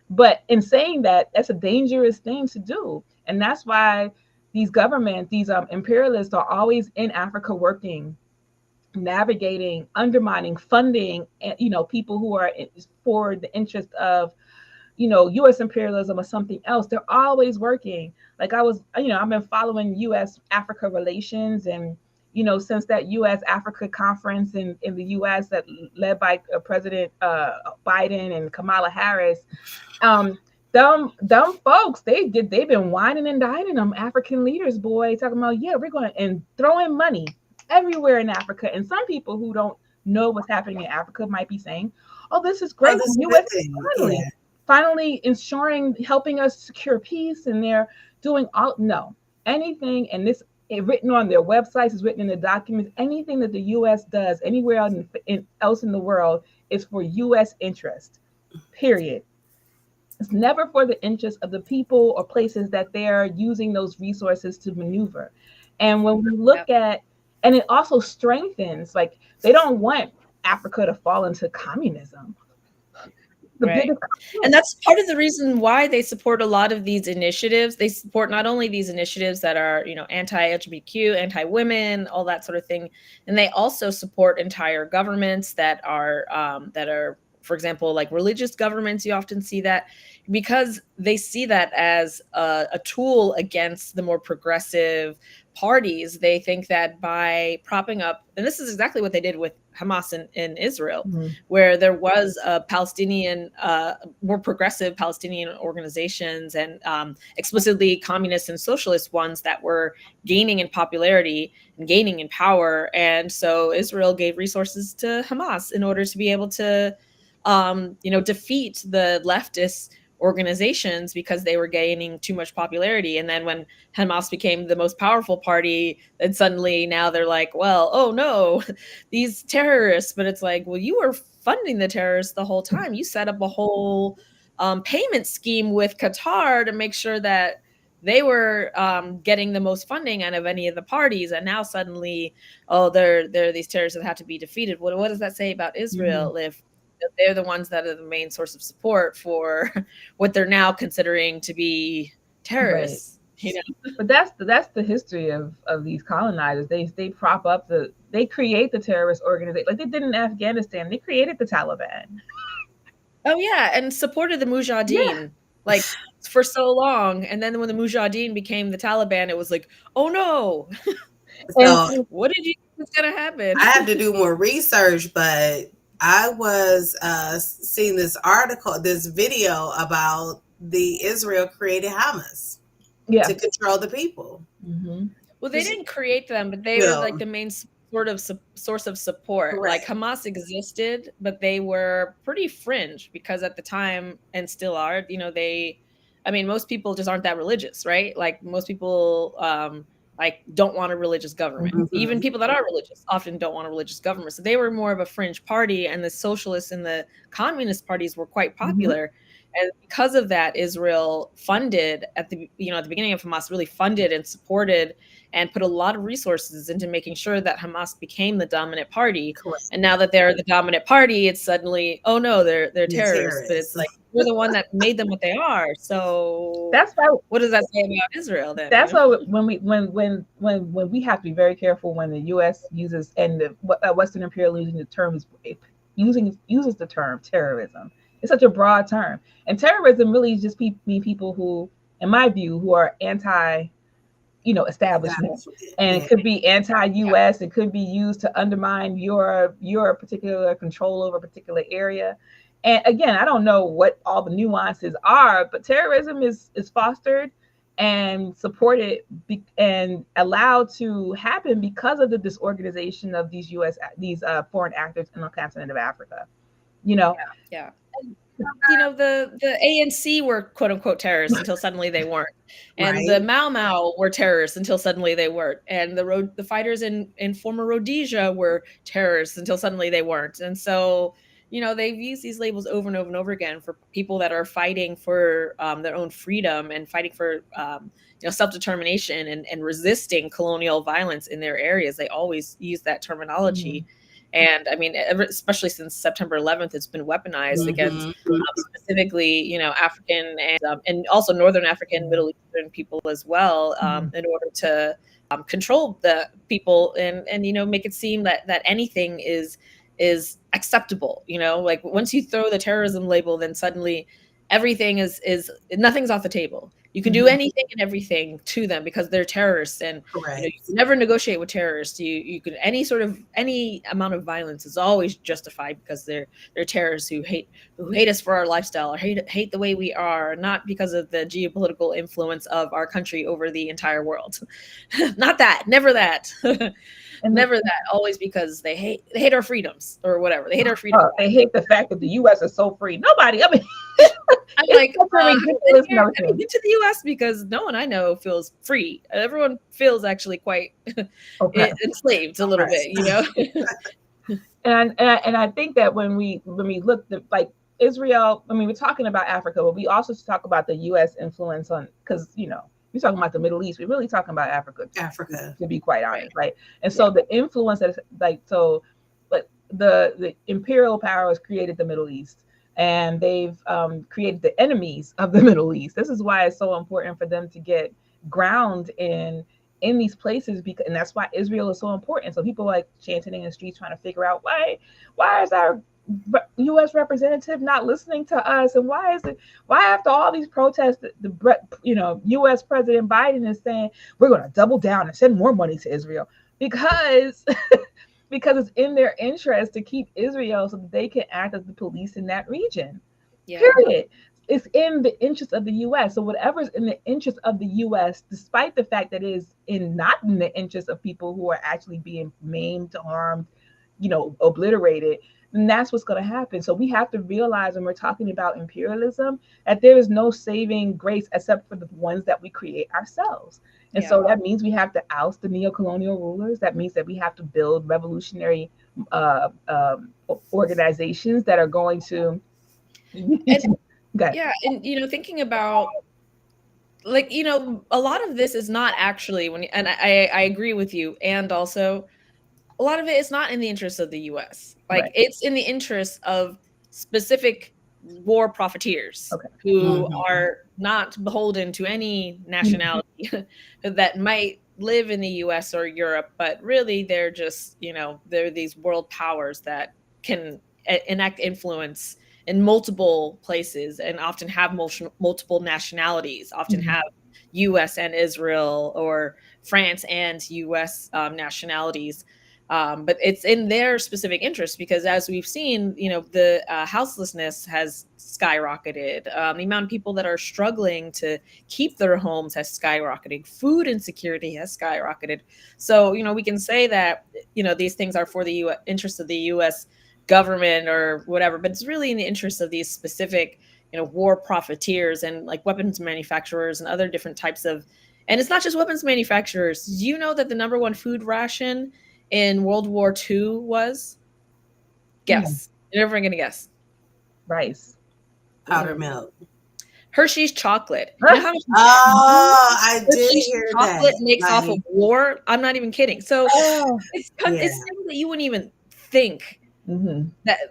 But in saying that, that's a dangerous thing to do. And that's why these governments, these imperialists are always in Africa working, navigating, undermining, funding, people who are for the interest of, U.S. imperialism or something else. They're always working. Like I've been following U.S. Africa relations, and since that U.S. Africa conference in the U.S. that led by President Biden and Kamala Harris, them folks, they've been whining and dining them African leaders, boy, talking about, we're going and throwing money everywhere in Africa. And some people who don't know what's happening in Africa might be saying, oh, this is great. The U.S. is finally helping us secure peace, and they're doing anything, and this written on their websites, is written in the documents. Anything that the U.S. does anywhere else in the world is for U.S. interest, period. It's never for the interest of the people or places that they're using those resources to maneuver. And when we look at, and it also strengthens, like, they don't want Africa to fall into communism. And that's part of the reason why they support a lot of these initiatives. They support not only these initiatives that are, anti-LGBTQ, anti-women, all that sort of thing, and they also support entire governments that are for example, like religious governments, you often see that because they see that as a tool against the more progressive parties. They think that by propping up, and this is exactly what they did with Hamas in Israel, where there was a Palestinian, more progressive Palestinian organizations and explicitly communist and socialist ones that were gaining in popularity and gaining in power. And so Israel gave resources to Hamas in order to be able to, defeat the leftist organizations because they were gaining too much popularity. And then when Hamas became the most powerful party, then suddenly now they're like, well, oh no, these terrorists. But it's like, well, you were funding the terrorists the whole time. You set up a whole payment scheme with Qatar to make sure that they were getting the most funding out of any of the parties. And now suddenly, oh, they're these terrorists that have to be defeated. What does that say about Israel if they're the ones that are the main source of support for what they're now considering to be terrorists? Right. But that's the history of these colonizers. They prop up they create the terrorist organization, like they did in Afghanistan. They created the Taliban. Oh yeah, and supported the Mujahideen like for so long, and then when the Mujahideen became the Taliban, it was like, oh no. So what did you think was gonna happen? I have to do more research, but I was seeing this article, this video about the Israel created Hamas to control the people. Mm-hmm. Well, they didn't create them, but they were like the main sort of source of support. Correct. Like Hamas existed, but they were pretty fringe because at the time, and still are, most people just aren't that religious, right? Like most people don't want a religious government. Mm-hmm. Even people that are religious often don't want a religious government. So they were more of a fringe party, and the socialists and the communist parties were quite popular. Mm-hmm. And because of that, Israel funded at the beginning of Hamas, really funded and supported and put a lot of resources into making sure that Hamas became the dominant party. Correct. And now that they're the dominant party, it's suddenly, oh no, they're terrorists. But it's like, we're the one that made them what they are. So that's why. What does that say about Israel then? That's why when we have to be very careful when the U.S. uses, and the Western imperialism uses the term terrorism. It's such a broad term, and terrorism really just mean people who, in my view, who are anti, establishment, and it could be anti-U.S. It could be used to undermine your particular control over a particular area. And again, I don't know what all the nuances are, but terrorism is fostered and supported and allowed to happen because of the disorganization of these foreign actors in the continent of Africa. Yeah. The ANC were quote unquote terrorists until suddenly they weren't, and the Mau Mau were terrorists until suddenly they weren't, and the fighters in former Rhodesia were terrorists until suddenly they weren't. And so they've used these labels over and over and over again for people that are fighting for their own freedom and fighting for self-determination and resisting colonial violence in their areas. They always use that terminology. Mm-hmm. And I mean, especially since September 11th, it's been weaponized against specifically, African and also Northern African, Middle Eastern people as well, in order to control the people and make it seem that anything is acceptable. Like once you throw the terrorism label, then suddenly everything is nothing's off the table. You can do anything and everything to them because they're terrorists, and you can never negotiate with terrorists. You can any amount of violence is always justified because they're terrorists who hate us for our lifestyle or hate the way we are, not because of the geopolitical influence of our country over the entire world. Not that, never that. And never that, always because they hate our freedoms or whatever. They hate our freedom. They hate the fact that the U.S. is so free. Nobody, I'm like, I've been to the U.S. because no one I know feels free. Everyone feels actually quite enslaved a little bit, And I think that when we look at like Israel, we're talking about Africa, but we also talk about the U.S. influence on, because we're talking about the Middle East. We're really talking about Africa, to be quite honest, right? And so the influence that the imperial powers created the Middle East, and they've created the enemies of the Middle East. This is why it's so important for them to get ground in these places, and that's why Israel is so important. So people like chanting in the streets trying to figure out why is our U.S. representative not listening to us? And why after all these protests, U.S. President Biden is saying we're going to double down and send more money to Israel because because it's in their interest to keep Israel so that they can act as the police in that region. Yeah. Period. It's in the interest of the U.S. So whatever's in the interest of the U.S., despite the fact that it is not in the interest of people who are actually being maimed, harmed, obliterated, then that's what's going to happen. So we have to realize when we're talking about imperialism that there is no saving grace except for the ones that we create ourselves. And so that means we have to oust the neo-colonial rulers. That means that we have to build revolutionary organizations that are going to yeah, and thinking about a lot of this is not actually I agree with you, and also a lot of it is not in the interest of the US. Right. It's in the interest of specific war profiteers who are not beholden to any nationality that might live in the US or Europe, but really they're just, they're these world powers that can enact influence in multiple places and often have multiple nationalities, often have US and Israel or France and US nationalities. But it's in their specific interest because, as we've seen, the houselessness has skyrocketed. The amount of people that are struggling to keep their homes has skyrocketed. Food insecurity has skyrocketed. So, we can say that, these things are for the interest of the U.S. government or whatever, but it's really in the interest of these specific, war profiteers and like weapons manufacturers and other different types of. And it's not just weapons manufacturers. Do you know that the number one food ration in World War II was? Guess. You're never gonna guess. Rice. Powdered milk. Hershey's chocolate. You know how much I did hear chocolate makes off of war? I'm not even kidding. So it's things that you wouldn't even think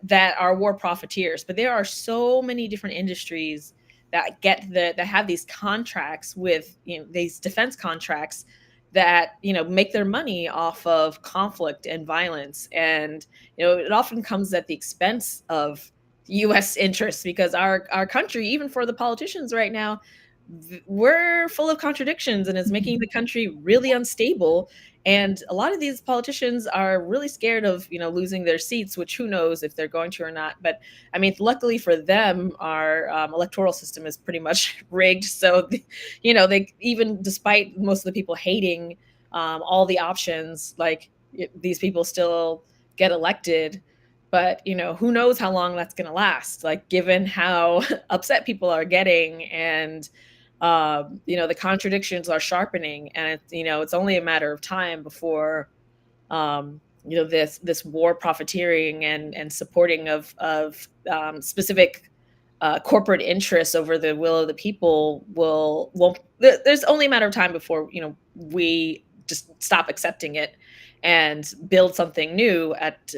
that are war profiteers, but there are so many different industries that that have these contracts with these defense contracts that make their money off of conflict and violence, and it often comes at the expense of U.S. interests because our country, even for the politicians right now, we're full of contradictions and it's making the country really unstable. And a lot of these politicians are really scared of losing their seats, which who knows if they're going to or not. But I mean, luckily for them, our electoral system is pretty much rigged. So they, even despite most of the people hating all the options, these people still get elected. But who knows how long that's going to last, given how upset people are getting, and the contradictions are sharpening, and it's only a matter of time before this war profiteering and supporting of specific corporate interests over the will of the people will there's only a matter of time before we just stop accepting it and build something new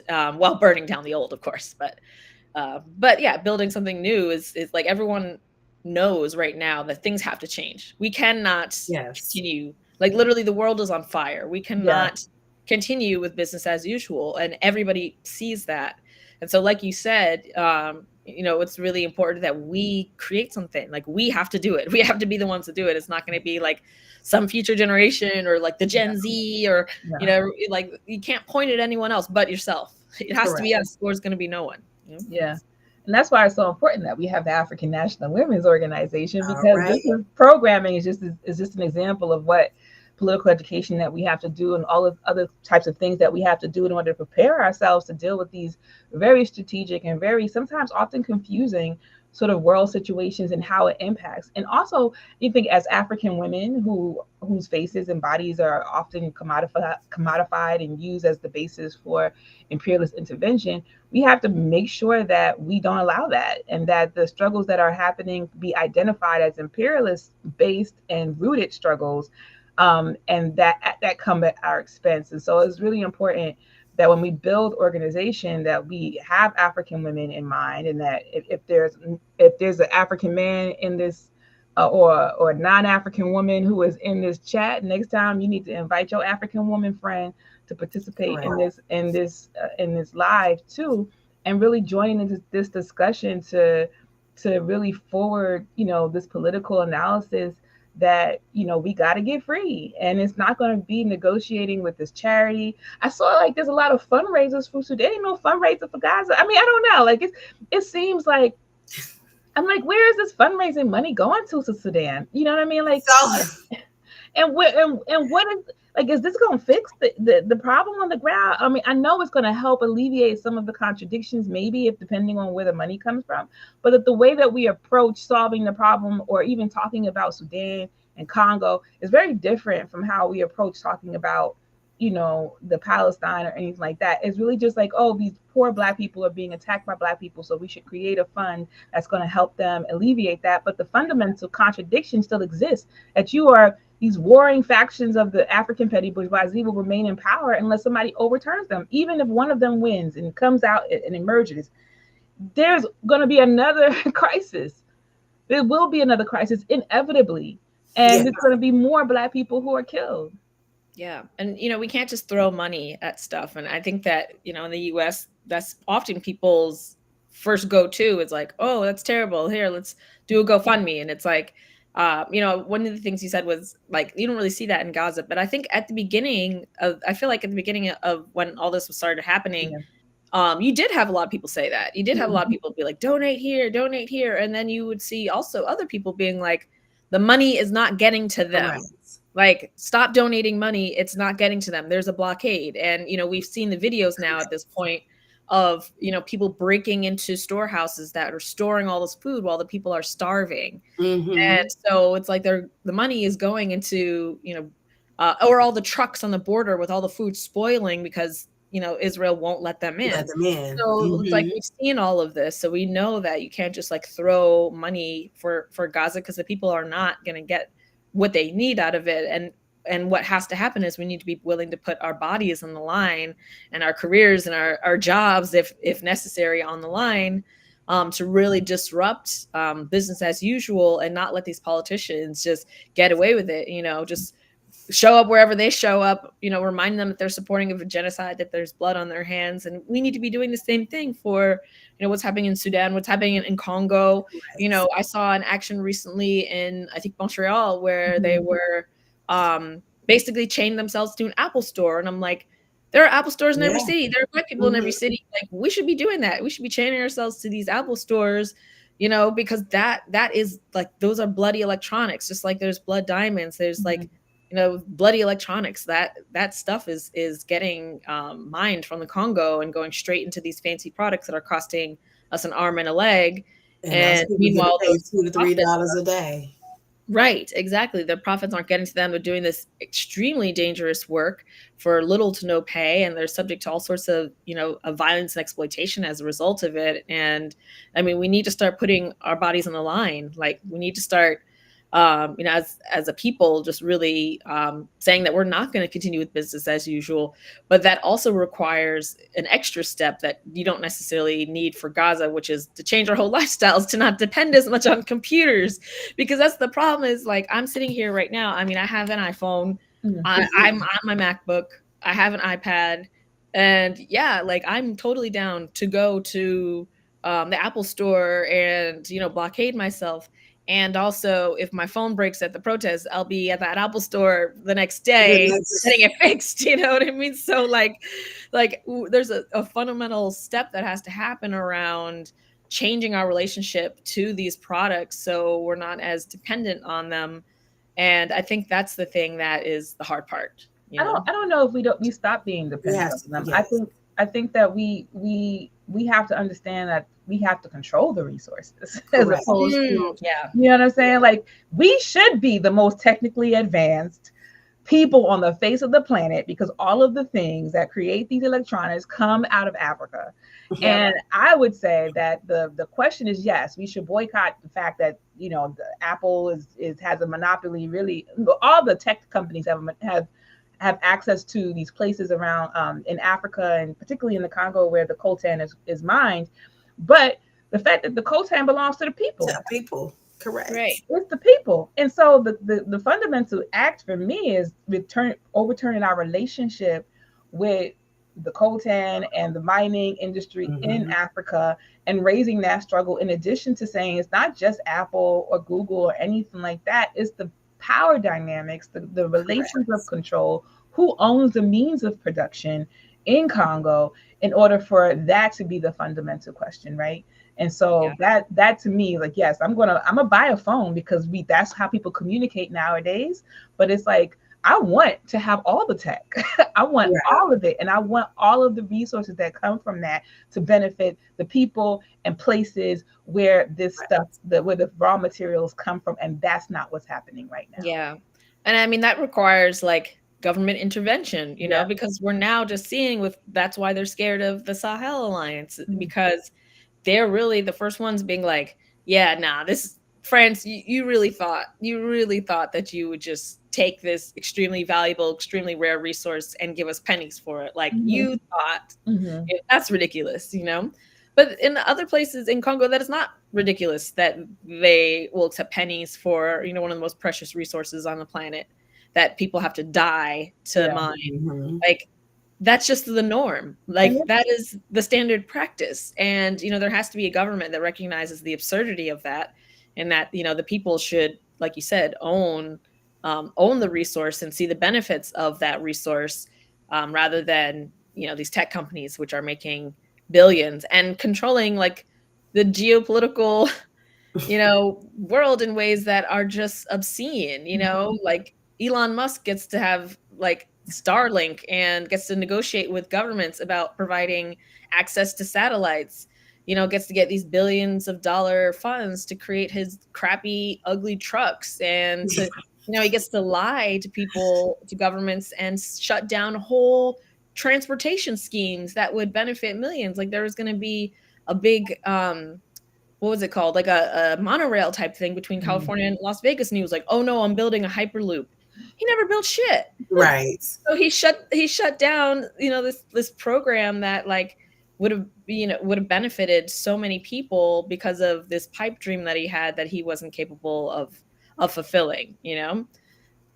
while burning down the old, of course. But yeah, building something new is like everyone knows right now that things have to change. We cannot continue. Literally, the world is on fire. We cannot continue with business as usual, and everybody sees that. And so, like you said, it's really important that we create something. We have to do it. We have to be the ones to do it. It's not going to be like some future generation or the Gen Z or, you can't point at anyone else but yourself. It has to be us, or it's going to be no one. Yeah. And that's why it's so important that we have the African National Women's Organization, because this programming is just an example of what political education that we have to do and all of other types of things that we have to do in order to prepare ourselves to deal with these very strategic and very sometimes often confusing sort of world situations and how it impacts. And also, you think as African women whose faces and bodies are often commodified and used as the basis for imperialist intervention, we have to make sure that we don't allow that, and that the struggles that are happening be identified as imperialist based and rooted struggles, and that come at our expense. And so it's really important that when we build organization, that we have African women in mind, and that if there's an African man in this or a non-African woman who is in this chat, next time you need to invite your African woman friend to participate in this live too, and really joining into this discussion to really forward, this political analysis that, we got to get free. And it's not going to be negotiating with this charity. I saw like there's a lot of fundraisers for Sudan. There ain't no fundraiser for Gaza. I mean, I don't know. Like it seems like, I'm like, where is this fundraising money going to Sudan? You know what I mean? Like, and what is, like, is this going to fix the problem on the ground? I mean, I know it's going to help alleviate some of the contradictions, maybe, if depending on where the money comes from. But the way that we approach solving the problem, or even talking about Sudan and Congo, is very different from how we approach talking about, the Palestine or anything like that. It's really just like, oh, these poor Black people are being attacked by Black people, so we should create a fund that's going to help them alleviate that. But the fundamental contradiction still exists, that these warring factions of the African petty bourgeoisie will remain in power unless somebody overturns them. Even if one of them wins and comes out and emerges, there's going to be another crisis. There will be another crisis inevitably. And there's going to be more Black people who are killed. Yeah. And, we can't just throw money at stuff. And I think that, in the US, that's often people's first go-to. It's like, oh, that's terrible. Here, let's do a GoFundMe. And it's like, one of the things you said was like, you don't really see that in Gaza. But I think at the beginning of when all this started happening, you did have a lot of people say that. You did have a lot of people be like, donate here. And then you would see also other people being like, the money is not getting to them. Right. Like, stop donating money. It's not getting to them. There's a blockade. And, we've seen the videos now at this point of, people breaking into storehouses that are storing all this food while the people are starving. Mm-hmm. And so it's like the money is going into, or all the trucks on the border with all the food spoiling because, Israel won't let them in. So it's like, we've seen all of this. So we know that you can't just like throw money for Gaza, because the people are not going to get what they need out of it. And what has to happen is we need to be willing to put our bodies on the line, and our careers and our jobs, if necessary, on the line, to really disrupt business as usual, and not let these politicians just get away with it. Just show up wherever they show up, reminding them that they're supporting a genocide, that there's blood on their hands. And we need to be doing the same thing for, what's happening in Sudan, what's happening in Congo. Right. I saw an action recently in, I think, Montreal, where they were basically chained themselves to an Apple store. And I'm like, there are Apple stores in every city. There are Black people in every city. Like, we should be doing that. We should be chaining ourselves to these Apple stores, because that is like, those are bloody electronics, just like there's blood diamonds. There's like, bloody electronics, that stuff is getting mined from the Congo and going straight into these fancy products that are costing us an arm and a leg. And meanwhile, $2 to $3 a day. Right, exactly. The profits aren't getting to them. They're doing this extremely dangerous work for little to no pay, and they're subject to all sorts of, of violence and exploitation as a result of it. And I mean, we need to start putting our bodies on the line. Like, we need to start as a people, just really saying that we're not going to continue with business as usual. But that also requires an extra step that you don't necessarily need for Gaza, which is to change our whole lifestyles, to not depend as much on computers. Because that's the problem, is like, I'm sitting here right now. I mean, I have an iPhone. I'm on my MacBook. I have an iPad. And like, I'm totally down to go to the Apple store and, blockade myself. And also, if my phone breaks at the protest, I'll be at that Apple store the next day getting it fixed. You know what I mean? So like there's a fundamental step that has to happen around changing our relationship to these products, so we're not as dependent on them. And I think that's the thing that is the hard part. I don't know if we stop being dependent on them. Yes. I think that we have to understand that we have to control the resources as opposed to, you know what I'm saying? Like, we should be the most technically advanced people on the face of the planet, because all of the things that create these electronics come out of Africa. And I would say that the question is, yes, we should boycott the fact that, the Apple has a monopoly. Really, all the tech companies have access to these places around in Africa, and particularly in the Congo, where the coltan is mined. But the fact that the coltan belongs to the people. Correct. Right. It's the people. And so the fundamental act for me is overturning our relationship with the coltan and the mining industry in Mhm. Africa, and raising that struggle, in addition to saying it's not just Apple or Google or anything like that, it's the power dynamics, the relations of Correct. control, who owns the means of production in Congo, in order for that to be the fundamental question, right? And Yeah. so that to me, like, yes, I'm gonna buy a phone because that's how people communicate nowadays. But it's like, I want to have all the tech. I want Right. all of it. And I want all of the resources that come from that to benefit the people and places where this stuff, where the raw materials come from. And that's not what's happening right now. Yeah. And I mean, that requires like government intervention, Yeah. because we're now just seeing that's why they're scared of the Sahel Alliance, Mhm. because they're really the first ones being like, yeah, nah, this France, you really thought that you would just take this extremely valuable, extremely rare resource and give us pennies for it. Like Mhm. you thought, Mhm. that's ridiculous. But in other places in Congo, that is not ridiculous that they will accept pennies for, one of the most precious resources on the planet that people have to die to Yeah. mine. Mhm. Like, that's just the norm. Like, And that is the standard practice. And, there has to be a government that recognizes the absurdity of that, and that, the people should, like you said, own the resource and see the benefits of that resource, rather than, these tech companies, which are making billions and controlling like the geopolitical, world in ways that are just obscene, like Elon Musk gets to have like Starlink and gets to negotiate with governments about providing access to satellites, gets to get these billions of dollar funds to create his crappy, ugly trucks, and to, he gets to lie to people, to governments, and shut down whole transportation schemes that would benefit millions. Like, there was going to be a big, what was it called? Like a monorail type thing between California and Las Vegas. And he was like, oh no, I'm building a Hyperloop. He never built shit. Right. So he shut down, this program that like would have benefited so many people because of this pipe dream that he had that he wasn't capable of fulfilling.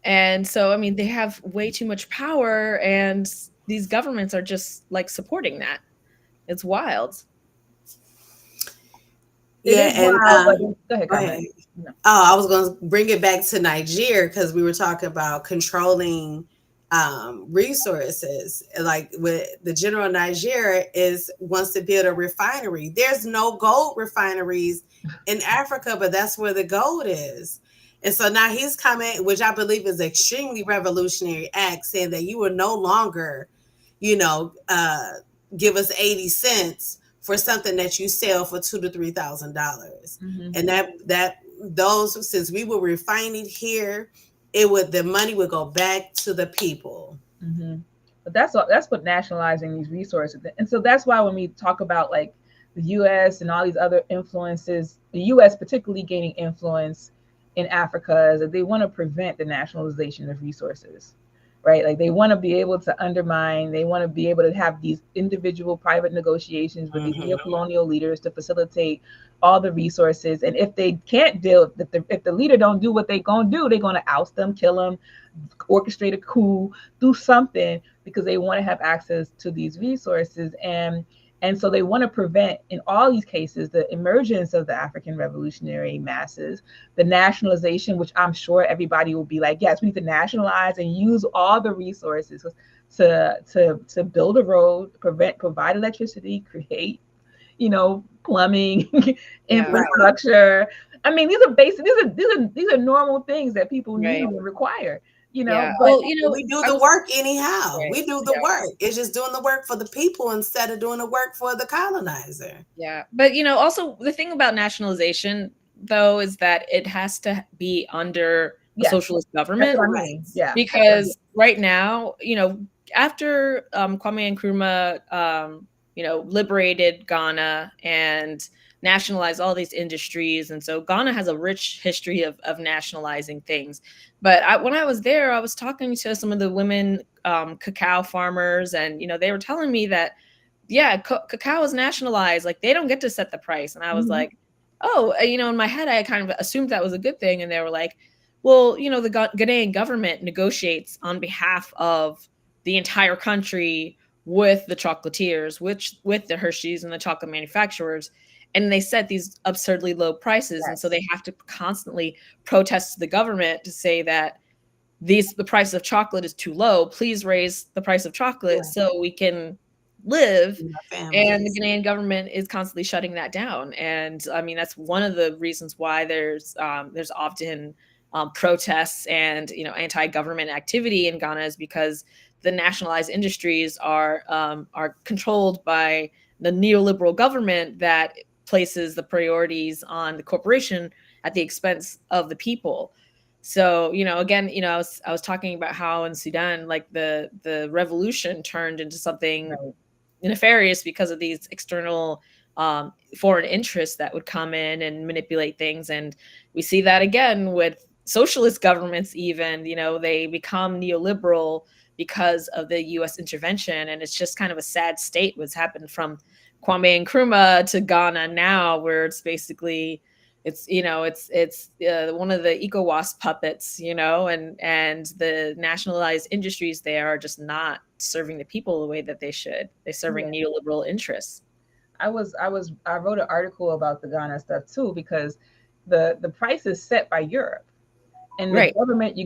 And so, I mean, they have way too much power, and these governments are just like supporting that. It's wild. it Yeah, is and wild, but go ahead, go ahead. Carmen. No. Oh, I was going to bring it back to Nigeria because we were talking about controlling resources. Like with the general Nigeria wants to build a refinery. There's no gold refineries in Africa, but that's where the gold is. And so now he's coming, which I believe is an extremely revolutionary act, saying that you will no longer, you know, uh, give us 80 cents for something that you sell for $2,000 to $3,000. Mhm. And those, since we were refining here, the money would go back to the people. Mhm. But that's what nationalizing these resources. And so that's why when we talk about like the US and all these other influences, the US particularly gaining influence in Africa, is that they want to prevent the nationalization of resources. Right? Like, they want to be able to undermine, they want to be able to have these individual private negotiations with these Mm-hmm. neocolonial leaders to facilitate all the resources. And if they can't deal, if the leader don't do what they're going to do, they're going to oust them, kill them, orchestrate a coup, do something, because they want to have access to these resources. And so they want to prevent, in all these cases, the emergence of the African revolutionary masses, the nationalization, which I'm sure everybody will be like, yes, we need to nationalize and use all the resources to build a road, provide electricity, create, plumbing, Yeah. Right. infrastructure. I mean, these are basic. These are normal things that people need Right. and require. Yeah. But Well, We do I the was work anyhow. right. We do the Yeah. work. It's just doing the work for the people instead of doing the work for the colonizer. Yeah. But also the thing about nationalization though is that it has to be under a yes, socialist that's government, what I Right. mean. Yeah, because right now, after Kwame Nkrumah, liberated Ghana and nationalized all these industries, and so Ghana has a rich history of nationalizing things. But when I was there, I was talking to some of the women cacao farmers, and they were telling me that yeah, cacao is nationalized. Like, they don't get to set the price. And I was Mhm. like, oh, in my head, I kind of assumed that was a good thing. And they were like, well, the Ghanaian government negotiates on behalf of the entire country with the chocolatiers, which with the Hershey's and the chocolate manufacturers, and they set these absurdly low prices, and so they have to constantly protest the government to say that the price of chocolate is too low. Please raise the price of chocolate so we can live. And the Ghanaian government is constantly shutting that down. And I mean, that's one of the reasons why there's often protests and anti-government activity in Ghana, is because the nationalized industries are controlled by the neoliberal government that places the priorities on the corporation at the expense of the people. So, again, I was talking about how in Sudan, like the revolution turned into something nefarious because of these external foreign interests that would come in and manipulate things. And we see that again with socialist governments, even, they become neoliberal because of the US intervention. And it's just kind of a sad state what's happened from Kwame Nkrumah to Ghana now, where it's basically it's one of the ECOWAS puppets, and the nationalized industries there are just not serving the people the way that they should. They're serving neoliberal interests. I wrote an article about the Ghana stuff too, because the price is set by Europe, and the government the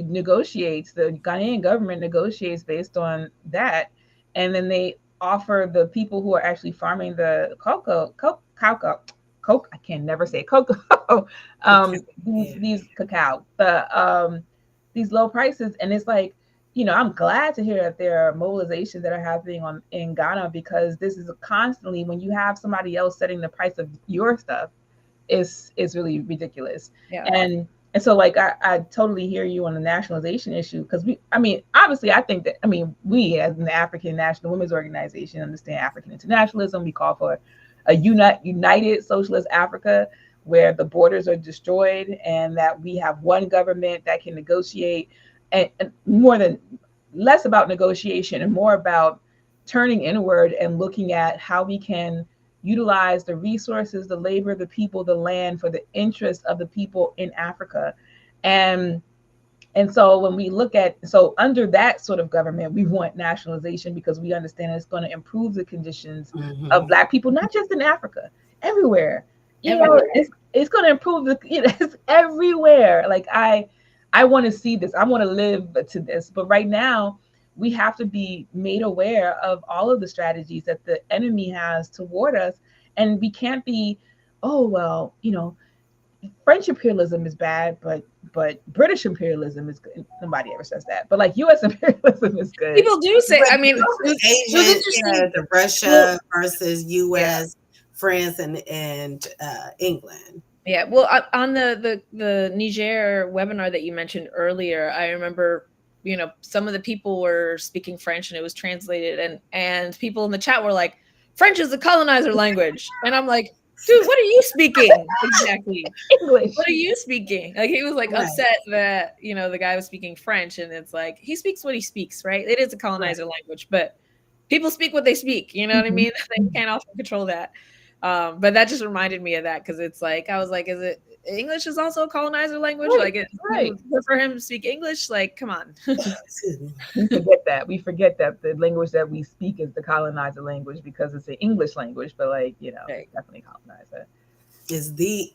Ghanaian government negotiates based on that, and then they offer the people who are actually farming the cocoa, I can never say cocoa. These cacao, these low prices, and it's like, I'm glad to hear that there are mobilizations that are happening in Ghana, because this is constantly, when you have somebody else setting the price of your stuff, it's really ridiculous. Yeah. And so, like, I totally hear you on the nationalization issue, because obviously, I think that, we as the African National Women's Organization understand African internationalism. We call for a united socialist Africa, where the borders are destroyed and that we have one government that can negotiate, and less about negotiation and more about turning inward and looking at how we can utilize the resources, the labor, the people, the land for the interest of the people in Africa. And so when we look at, under that sort of government, we want nationalization, because we understand it's going to improve the conditions of Black people, not just in Africa, everywhere. It's going to improve it's everywhere. Like, I want to see this. I want to live to this. But right now, we have to be made aware of all of the strategies that the enemy has toward us. And we can't be, French imperialism is bad, but British imperialism is good. Nobody ever says that, but like U.S. imperialism is good. People do say. But the Russia versus U.S., France, and England. Yeah, well, on the Niger webinar that you mentioned earlier, I remember, some of the people were speaking French and it was translated, and people in the chat were like, "French is a colonizer language," and I'm like, dude, what are you speaking exactly? English. What are you speaking? Like, he was like upset that, the guy was speaking French, and it's like, he speaks what he speaks, right? It is a colonizer language, but people speak what they speak. You know what I mean? They can't also control that. But that just reminded me of that, because it's like, I was like, is it English is also a colonizer language? Like, it's for him to speak English? Like, come on. We forget that the language that we speak is the colonizer language, because it's an English language, but definitely colonizer. Is the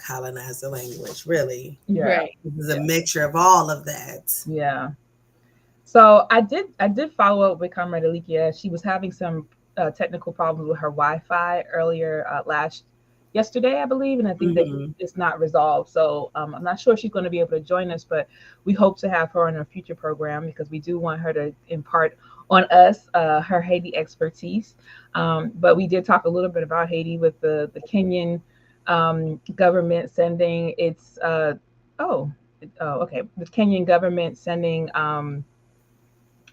colonizer language, really. Yeah. Right. It's a mixture of all of that. Yeah. So I did follow up with Comrade Alikia. She was having some technical problems with her Wi-Fi earlier yesterday, I believe, and I think that it's not resolved. So I'm not sure if she's going to be able to join us, but we hope to have her on a future program, because we do want her to impart on us her Haiti expertise. But we did talk a little bit about Haiti with the Kenyan government sending its the Kenyan government sending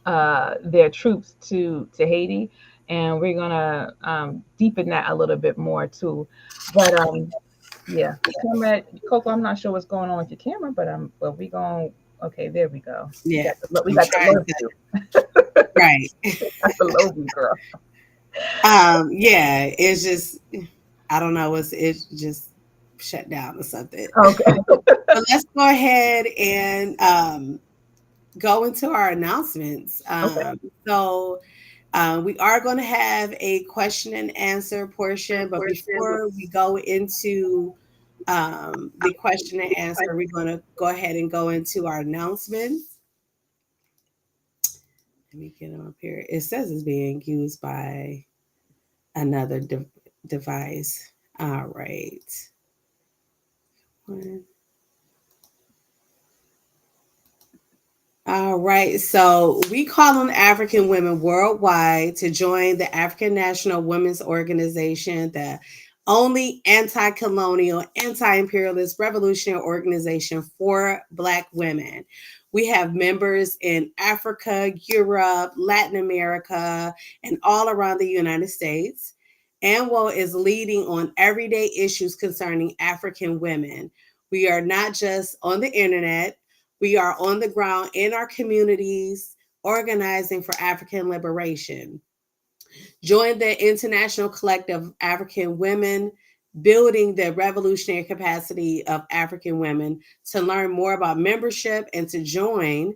their troops to Haiti. And we're gonna deepen that a little bit more too. But yeah, camera, Coco, I'm not sure what's going on with your camera, but we going. Okay, there we go. Yeah, we got the low view. Right. That's the low view, girl. Yeah, it's just, I don't know, it just shut down or something. Okay. But let's go ahead and go into our announcements. Okay. So We are going to have a question and answer portion, but before we go into the question and answer, we're going to go ahead and go into our announcements. Let me get them up here. It says it's being used by another device. All right. All right. So we call on African women worldwide to join the African National Women's Organization, the only anti-colonial, anti-imperialist revolutionary organization for Black women. We have members in Africa, Europe, Latin America, and all around the United States. ANWO is leading on everyday issues concerning African women. We are not just on the internet. We are on the ground in our communities, organizing for African liberation. Join the International Collective of African Women, building the revolutionary capacity of African women. To learn more about membership and to join,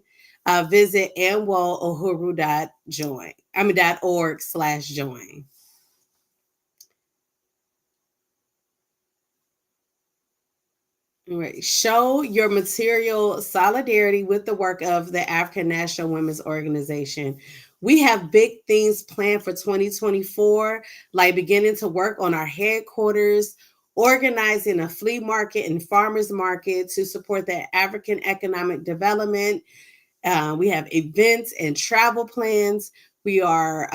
visit anwoohuru.org/join. Right. Show your material solidarity with the work of the African National Women's Organization. We have big things planned for 2024, like beginning to work on our headquarters, organizing a flea market and farmers market to support the African economic development. We have events and travel plans. We are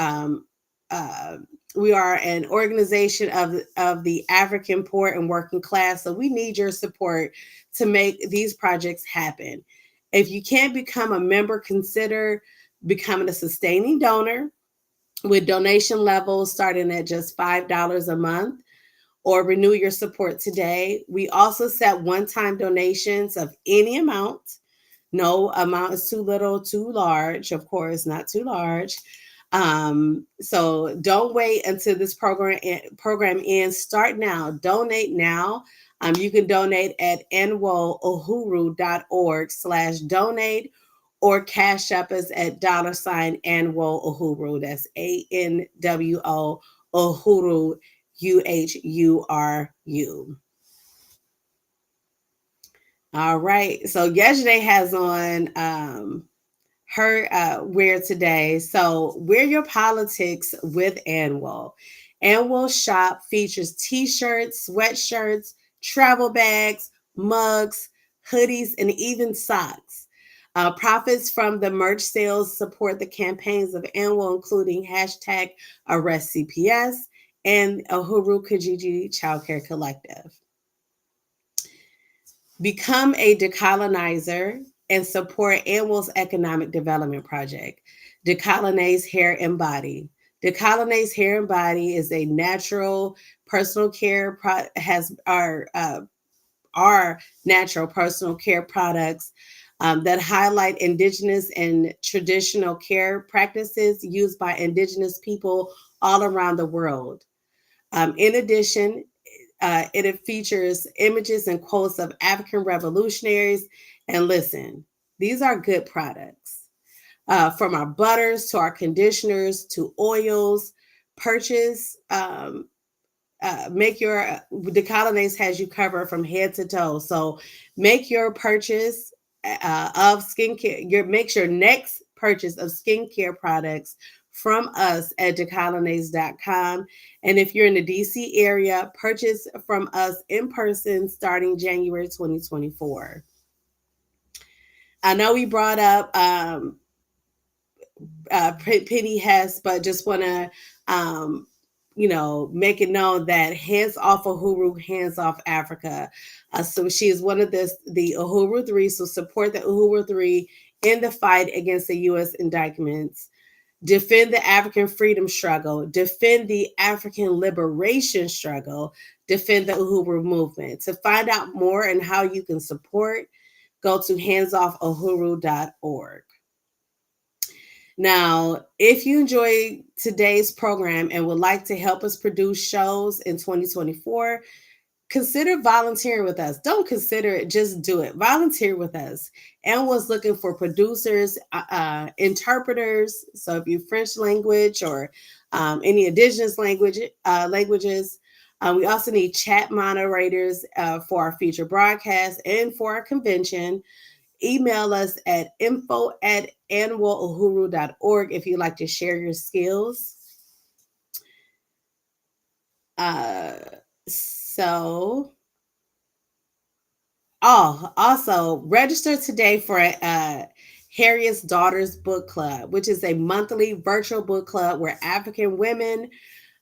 an organization of the African poor and working class. So we need your support to make these projects happen. If you can't become a member, consider becoming a sustaining donor with donation levels starting at just $5 a month, or renew your support today. We also set one-time donations of any amount. No amount is too little, too large, of course, not too large. So don't wait until this program ends. Start now. Donate now. You can donate at anwoohuru.org/donate, or cash up us at $ANWO-UHURU. That's ANWO Uhuru UHURU. All right. So yesterday has on her wear today. So wear your politics with ANWO. ANWO shop features t-shirts, sweatshirts, travel bags, mugs, hoodies, and even socks. Profits from the merch sales support the campaigns of ANWO, including hashtag ArrestCPS and Uhuru Kijiji Child Care Collective. Become a decolonizer and support ANWO's economic development project, Decolonize Hair and Body. Decolonize Hair and Body is a natural personal care has our natural personal care products that highlight indigenous and traditional care practices used by indigenous people all around the world. In addition, it features images and quotes of African revolutionaries. And listen, these are good products. From our butters to our conditioners to oils. Purchase, make your, Decolonize has you covered from head to toe. So make your purchase of skincare, make your next purchase of skincare products from us at decolonize.com. And if you're in the DC area, purchase from us in person starting January 2024. I know we brought up Penny Hess, but just want to make it known that hands off Uhuru, hands off Africa. So she is one of the Uhuru Three. So support the Uhuru Three in the fight against the U.S. indictments. Defend the African freedom struggle. Defend the African liberation struggle. Defend the Uhuru movement. To find out more and how you can support, go to handsoffuhuru.org. Now, if you enjoyed today's program and would like to help us produce shows in 2024, consider volunteering with us. Don't consider it, just do it. Volunteer with us. And was looking for producers, interpreters. So if you French language or any indigenous languages. We also need chat moderators for our future broadcast and for our convention. Email us at info@annualuhuru.org if you'd like to share your skills. Also register today for Harriet's Daughters Book Club, which is a monthly virtual book club where African women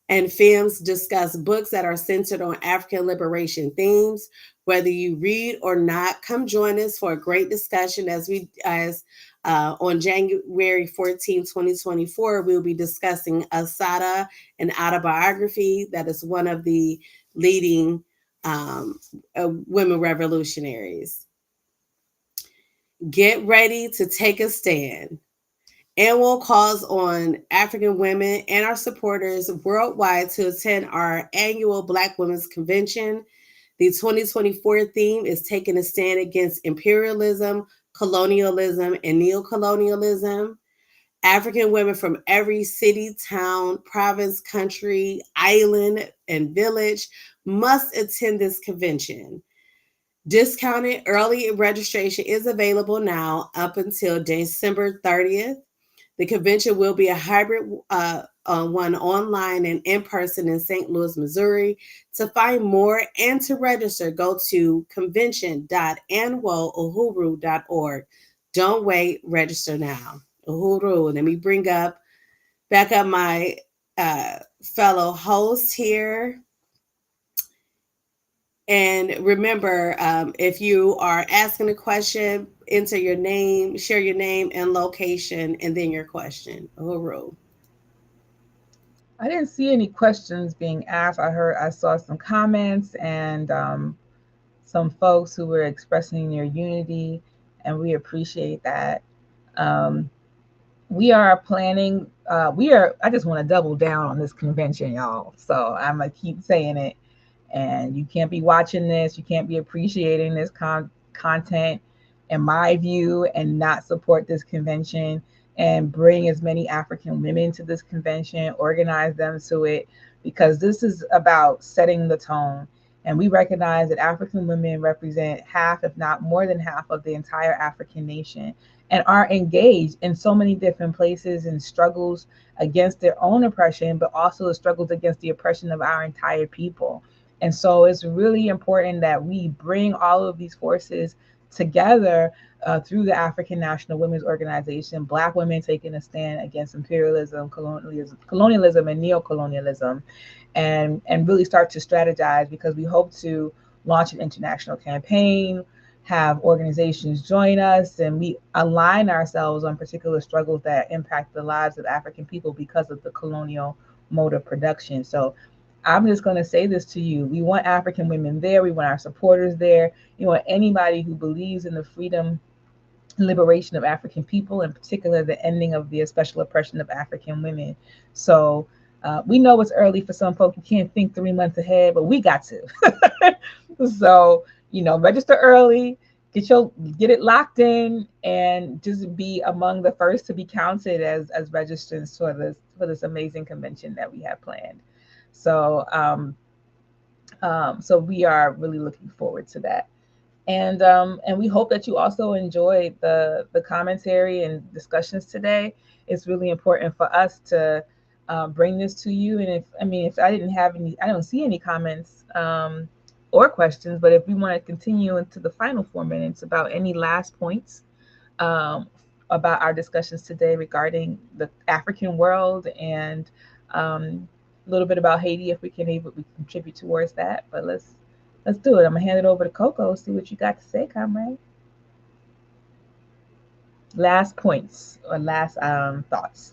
and femmes discuss books that are centered on African liberation themes. Whether you read or not, come join us for a great discussion as on January 14, 2024, we'll be discussing Assata, an autobiography that is one of the leading women revolutionaries. Get ready to take a stand. ANWO calls on African women and our supporters worldwide to attend our annual Black Women's Convention. The 2024 theme is taking a stand against imperialism, colonialism, and neocolonialism. African women from every city, town, province, country, island, and village must attend this convention. Discounted early registration is available now up until December 30th. The convention will be a hybrid one online and in person in St. Louis, Missouri. To find more and to register, go to convention.annualuhuru.org. Don't wait, register now. Uhuru. Let me bring back up my fellow hosts here. And remember, if you are asking a question, enter your name, share your name and location, and then your question. Uhuru. I didn't see any questions being asked. I saw some comments and some folks who were expressing their unity, and we appreciate that. We are planning. I just want to double down on this convention, y'all. So I'm gonna keep saying it. And you can't be watching this, you can't be appreciating this content, in my view, and not support this convention and bring as many African women to this convention, organize them to it, because this is about setting the tone. And we recognize that African women represent half, if not more than half, of the entire African nation and are engaged in so many different places and struggles against their own oppression, but also the struggles against the oppression of our entire people. And so it's really important that we bring all of these forces together through the African National Women's Organization, Black women taking a stand against imperialism, colonialism and neocolonialism, and really start to strategize, because we hope to launch an international campaign, have organizations join us, and we align ourselves on particular struggles that impact the lives of African people because of the colonial mode of production. So I'm just going to say this to you. We want African women there. We want our supporters there. We want anybody who believes in the freedom and liberation of African people, in particular, the ending of the special oppression of African women. So we know it's early for some folk. You can't think 3 months ahead, but we got to. So, register early, get it locked in, and just be among the first to be counted as registrants for this amazing convention that we have planned. So, so we are really looking forward to that, and we hope that you also enjoyed the commentary and discussions today. It's really important for us to bring this to you. And if I didn't have any, I don't see any comments or questions, but if we want to continue into the final 4 minutes about any last points about our discussions today regarding the African world and a little bit about Haiti, if we can contribute towards that. But let's do it. I'm gonna hand it over to Coco, see what you got to say, comrade. Last points or last thoughts.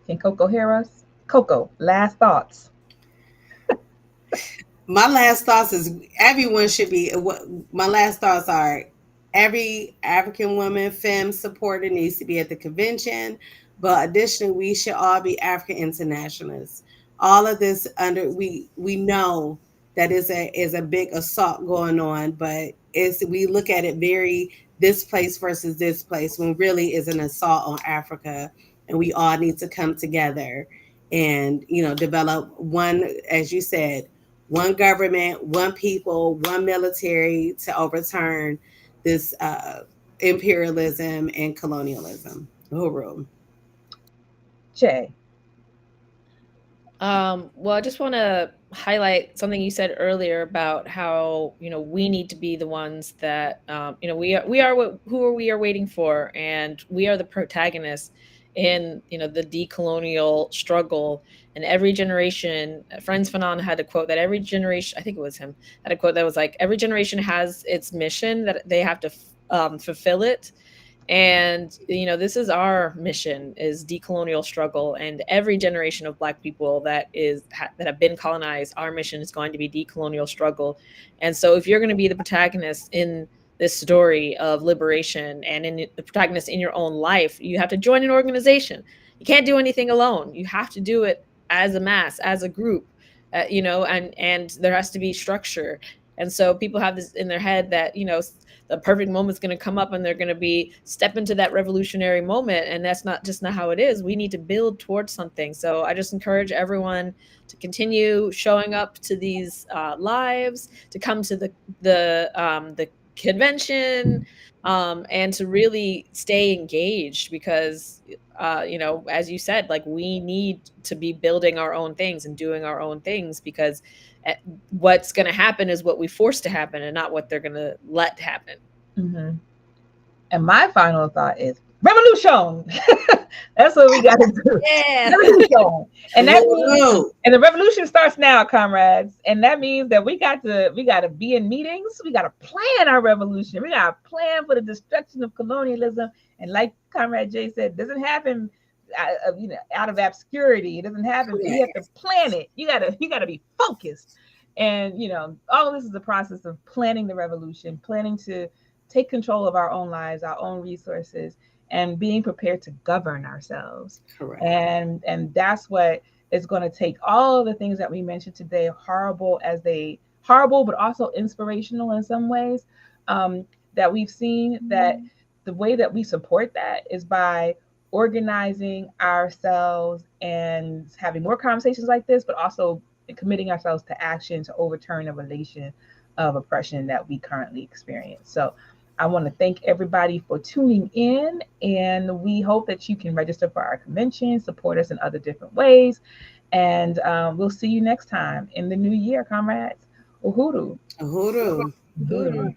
Can Coco hear us? Coco, last thoughts. My last thoughts is everyone should be. My last thoughts are every African woman, femme supporter needs to be at the convention. But additionally, we should all be African internationalists. All of this we know that is a big assault going on, but it's we look at it very this place versus this place when really is an assault on Africa, and we all need to come together and develop one, as you said, one government, one people, one military to overturn this imperialism and colonialism. Uhuru. Jay. Well, I just want to highlight something you said earlier about how we need to be the ones that who we are waiting for, and we are the protagonists in the decolonial struggle. And every generation, Frantz Fanon had a quote that every generation, I think it was him, had a quote that was like, every generation has its mission that they have to fulfill it. And this is our mission, is decolonial struggle, and every generation of Black people that have been colonized, our mission is going to be decolonial struggle. And so if you're going to be the protagonist in this story of liberation and in the protagonist in your own life, you have to join an organization. You can't do anything alone. You have to do it as a mass, as a group, and there has to be structure. And so people have this in their head that the perfect moment's going to come up and they're going to be step into that revolutionary moment, and that's not how it is. We need to build towards something. So I just encourage everyone to continue showing up to these lives, to come to the convention, and to really stay engaged, because as you said, like, we need to be building our own things and doing our own things, because what's going to happen is what we force to happen and not what they're going to let happen. Mm-hmm. And my final thought is revolution. That's what we got to do. Yeah. Revolution. And that means, and the revolution starts now, comrades. And that means that we got to be in meetings. We got to plan our revolution. We got to plan for the destruction of colonialism. And like Comrade Jay said, it doesn't happen out of obscurity. It doesn't happen. You have to plan it. You gotta be focused. And all of this is the process of planning the revolution, planning to take control of our own lives, our own resources, and being prepared to govern ourselves. Correct. And that's what is going to take all of the things that we mentioned today, horrible, but also inspirational in some ways, that we've seen, that the way that we support that is by organizing ourselves and having more conversations like this, but also committing ourselves to action to overturn a relation of oppression that we currently experience. So I want to thank everybody for tuning in, and we hope that you can register for our convention, support us in other different ways, and we'll see you next time in the new year, comrades. Uhuru. Uhuru. Uhuru.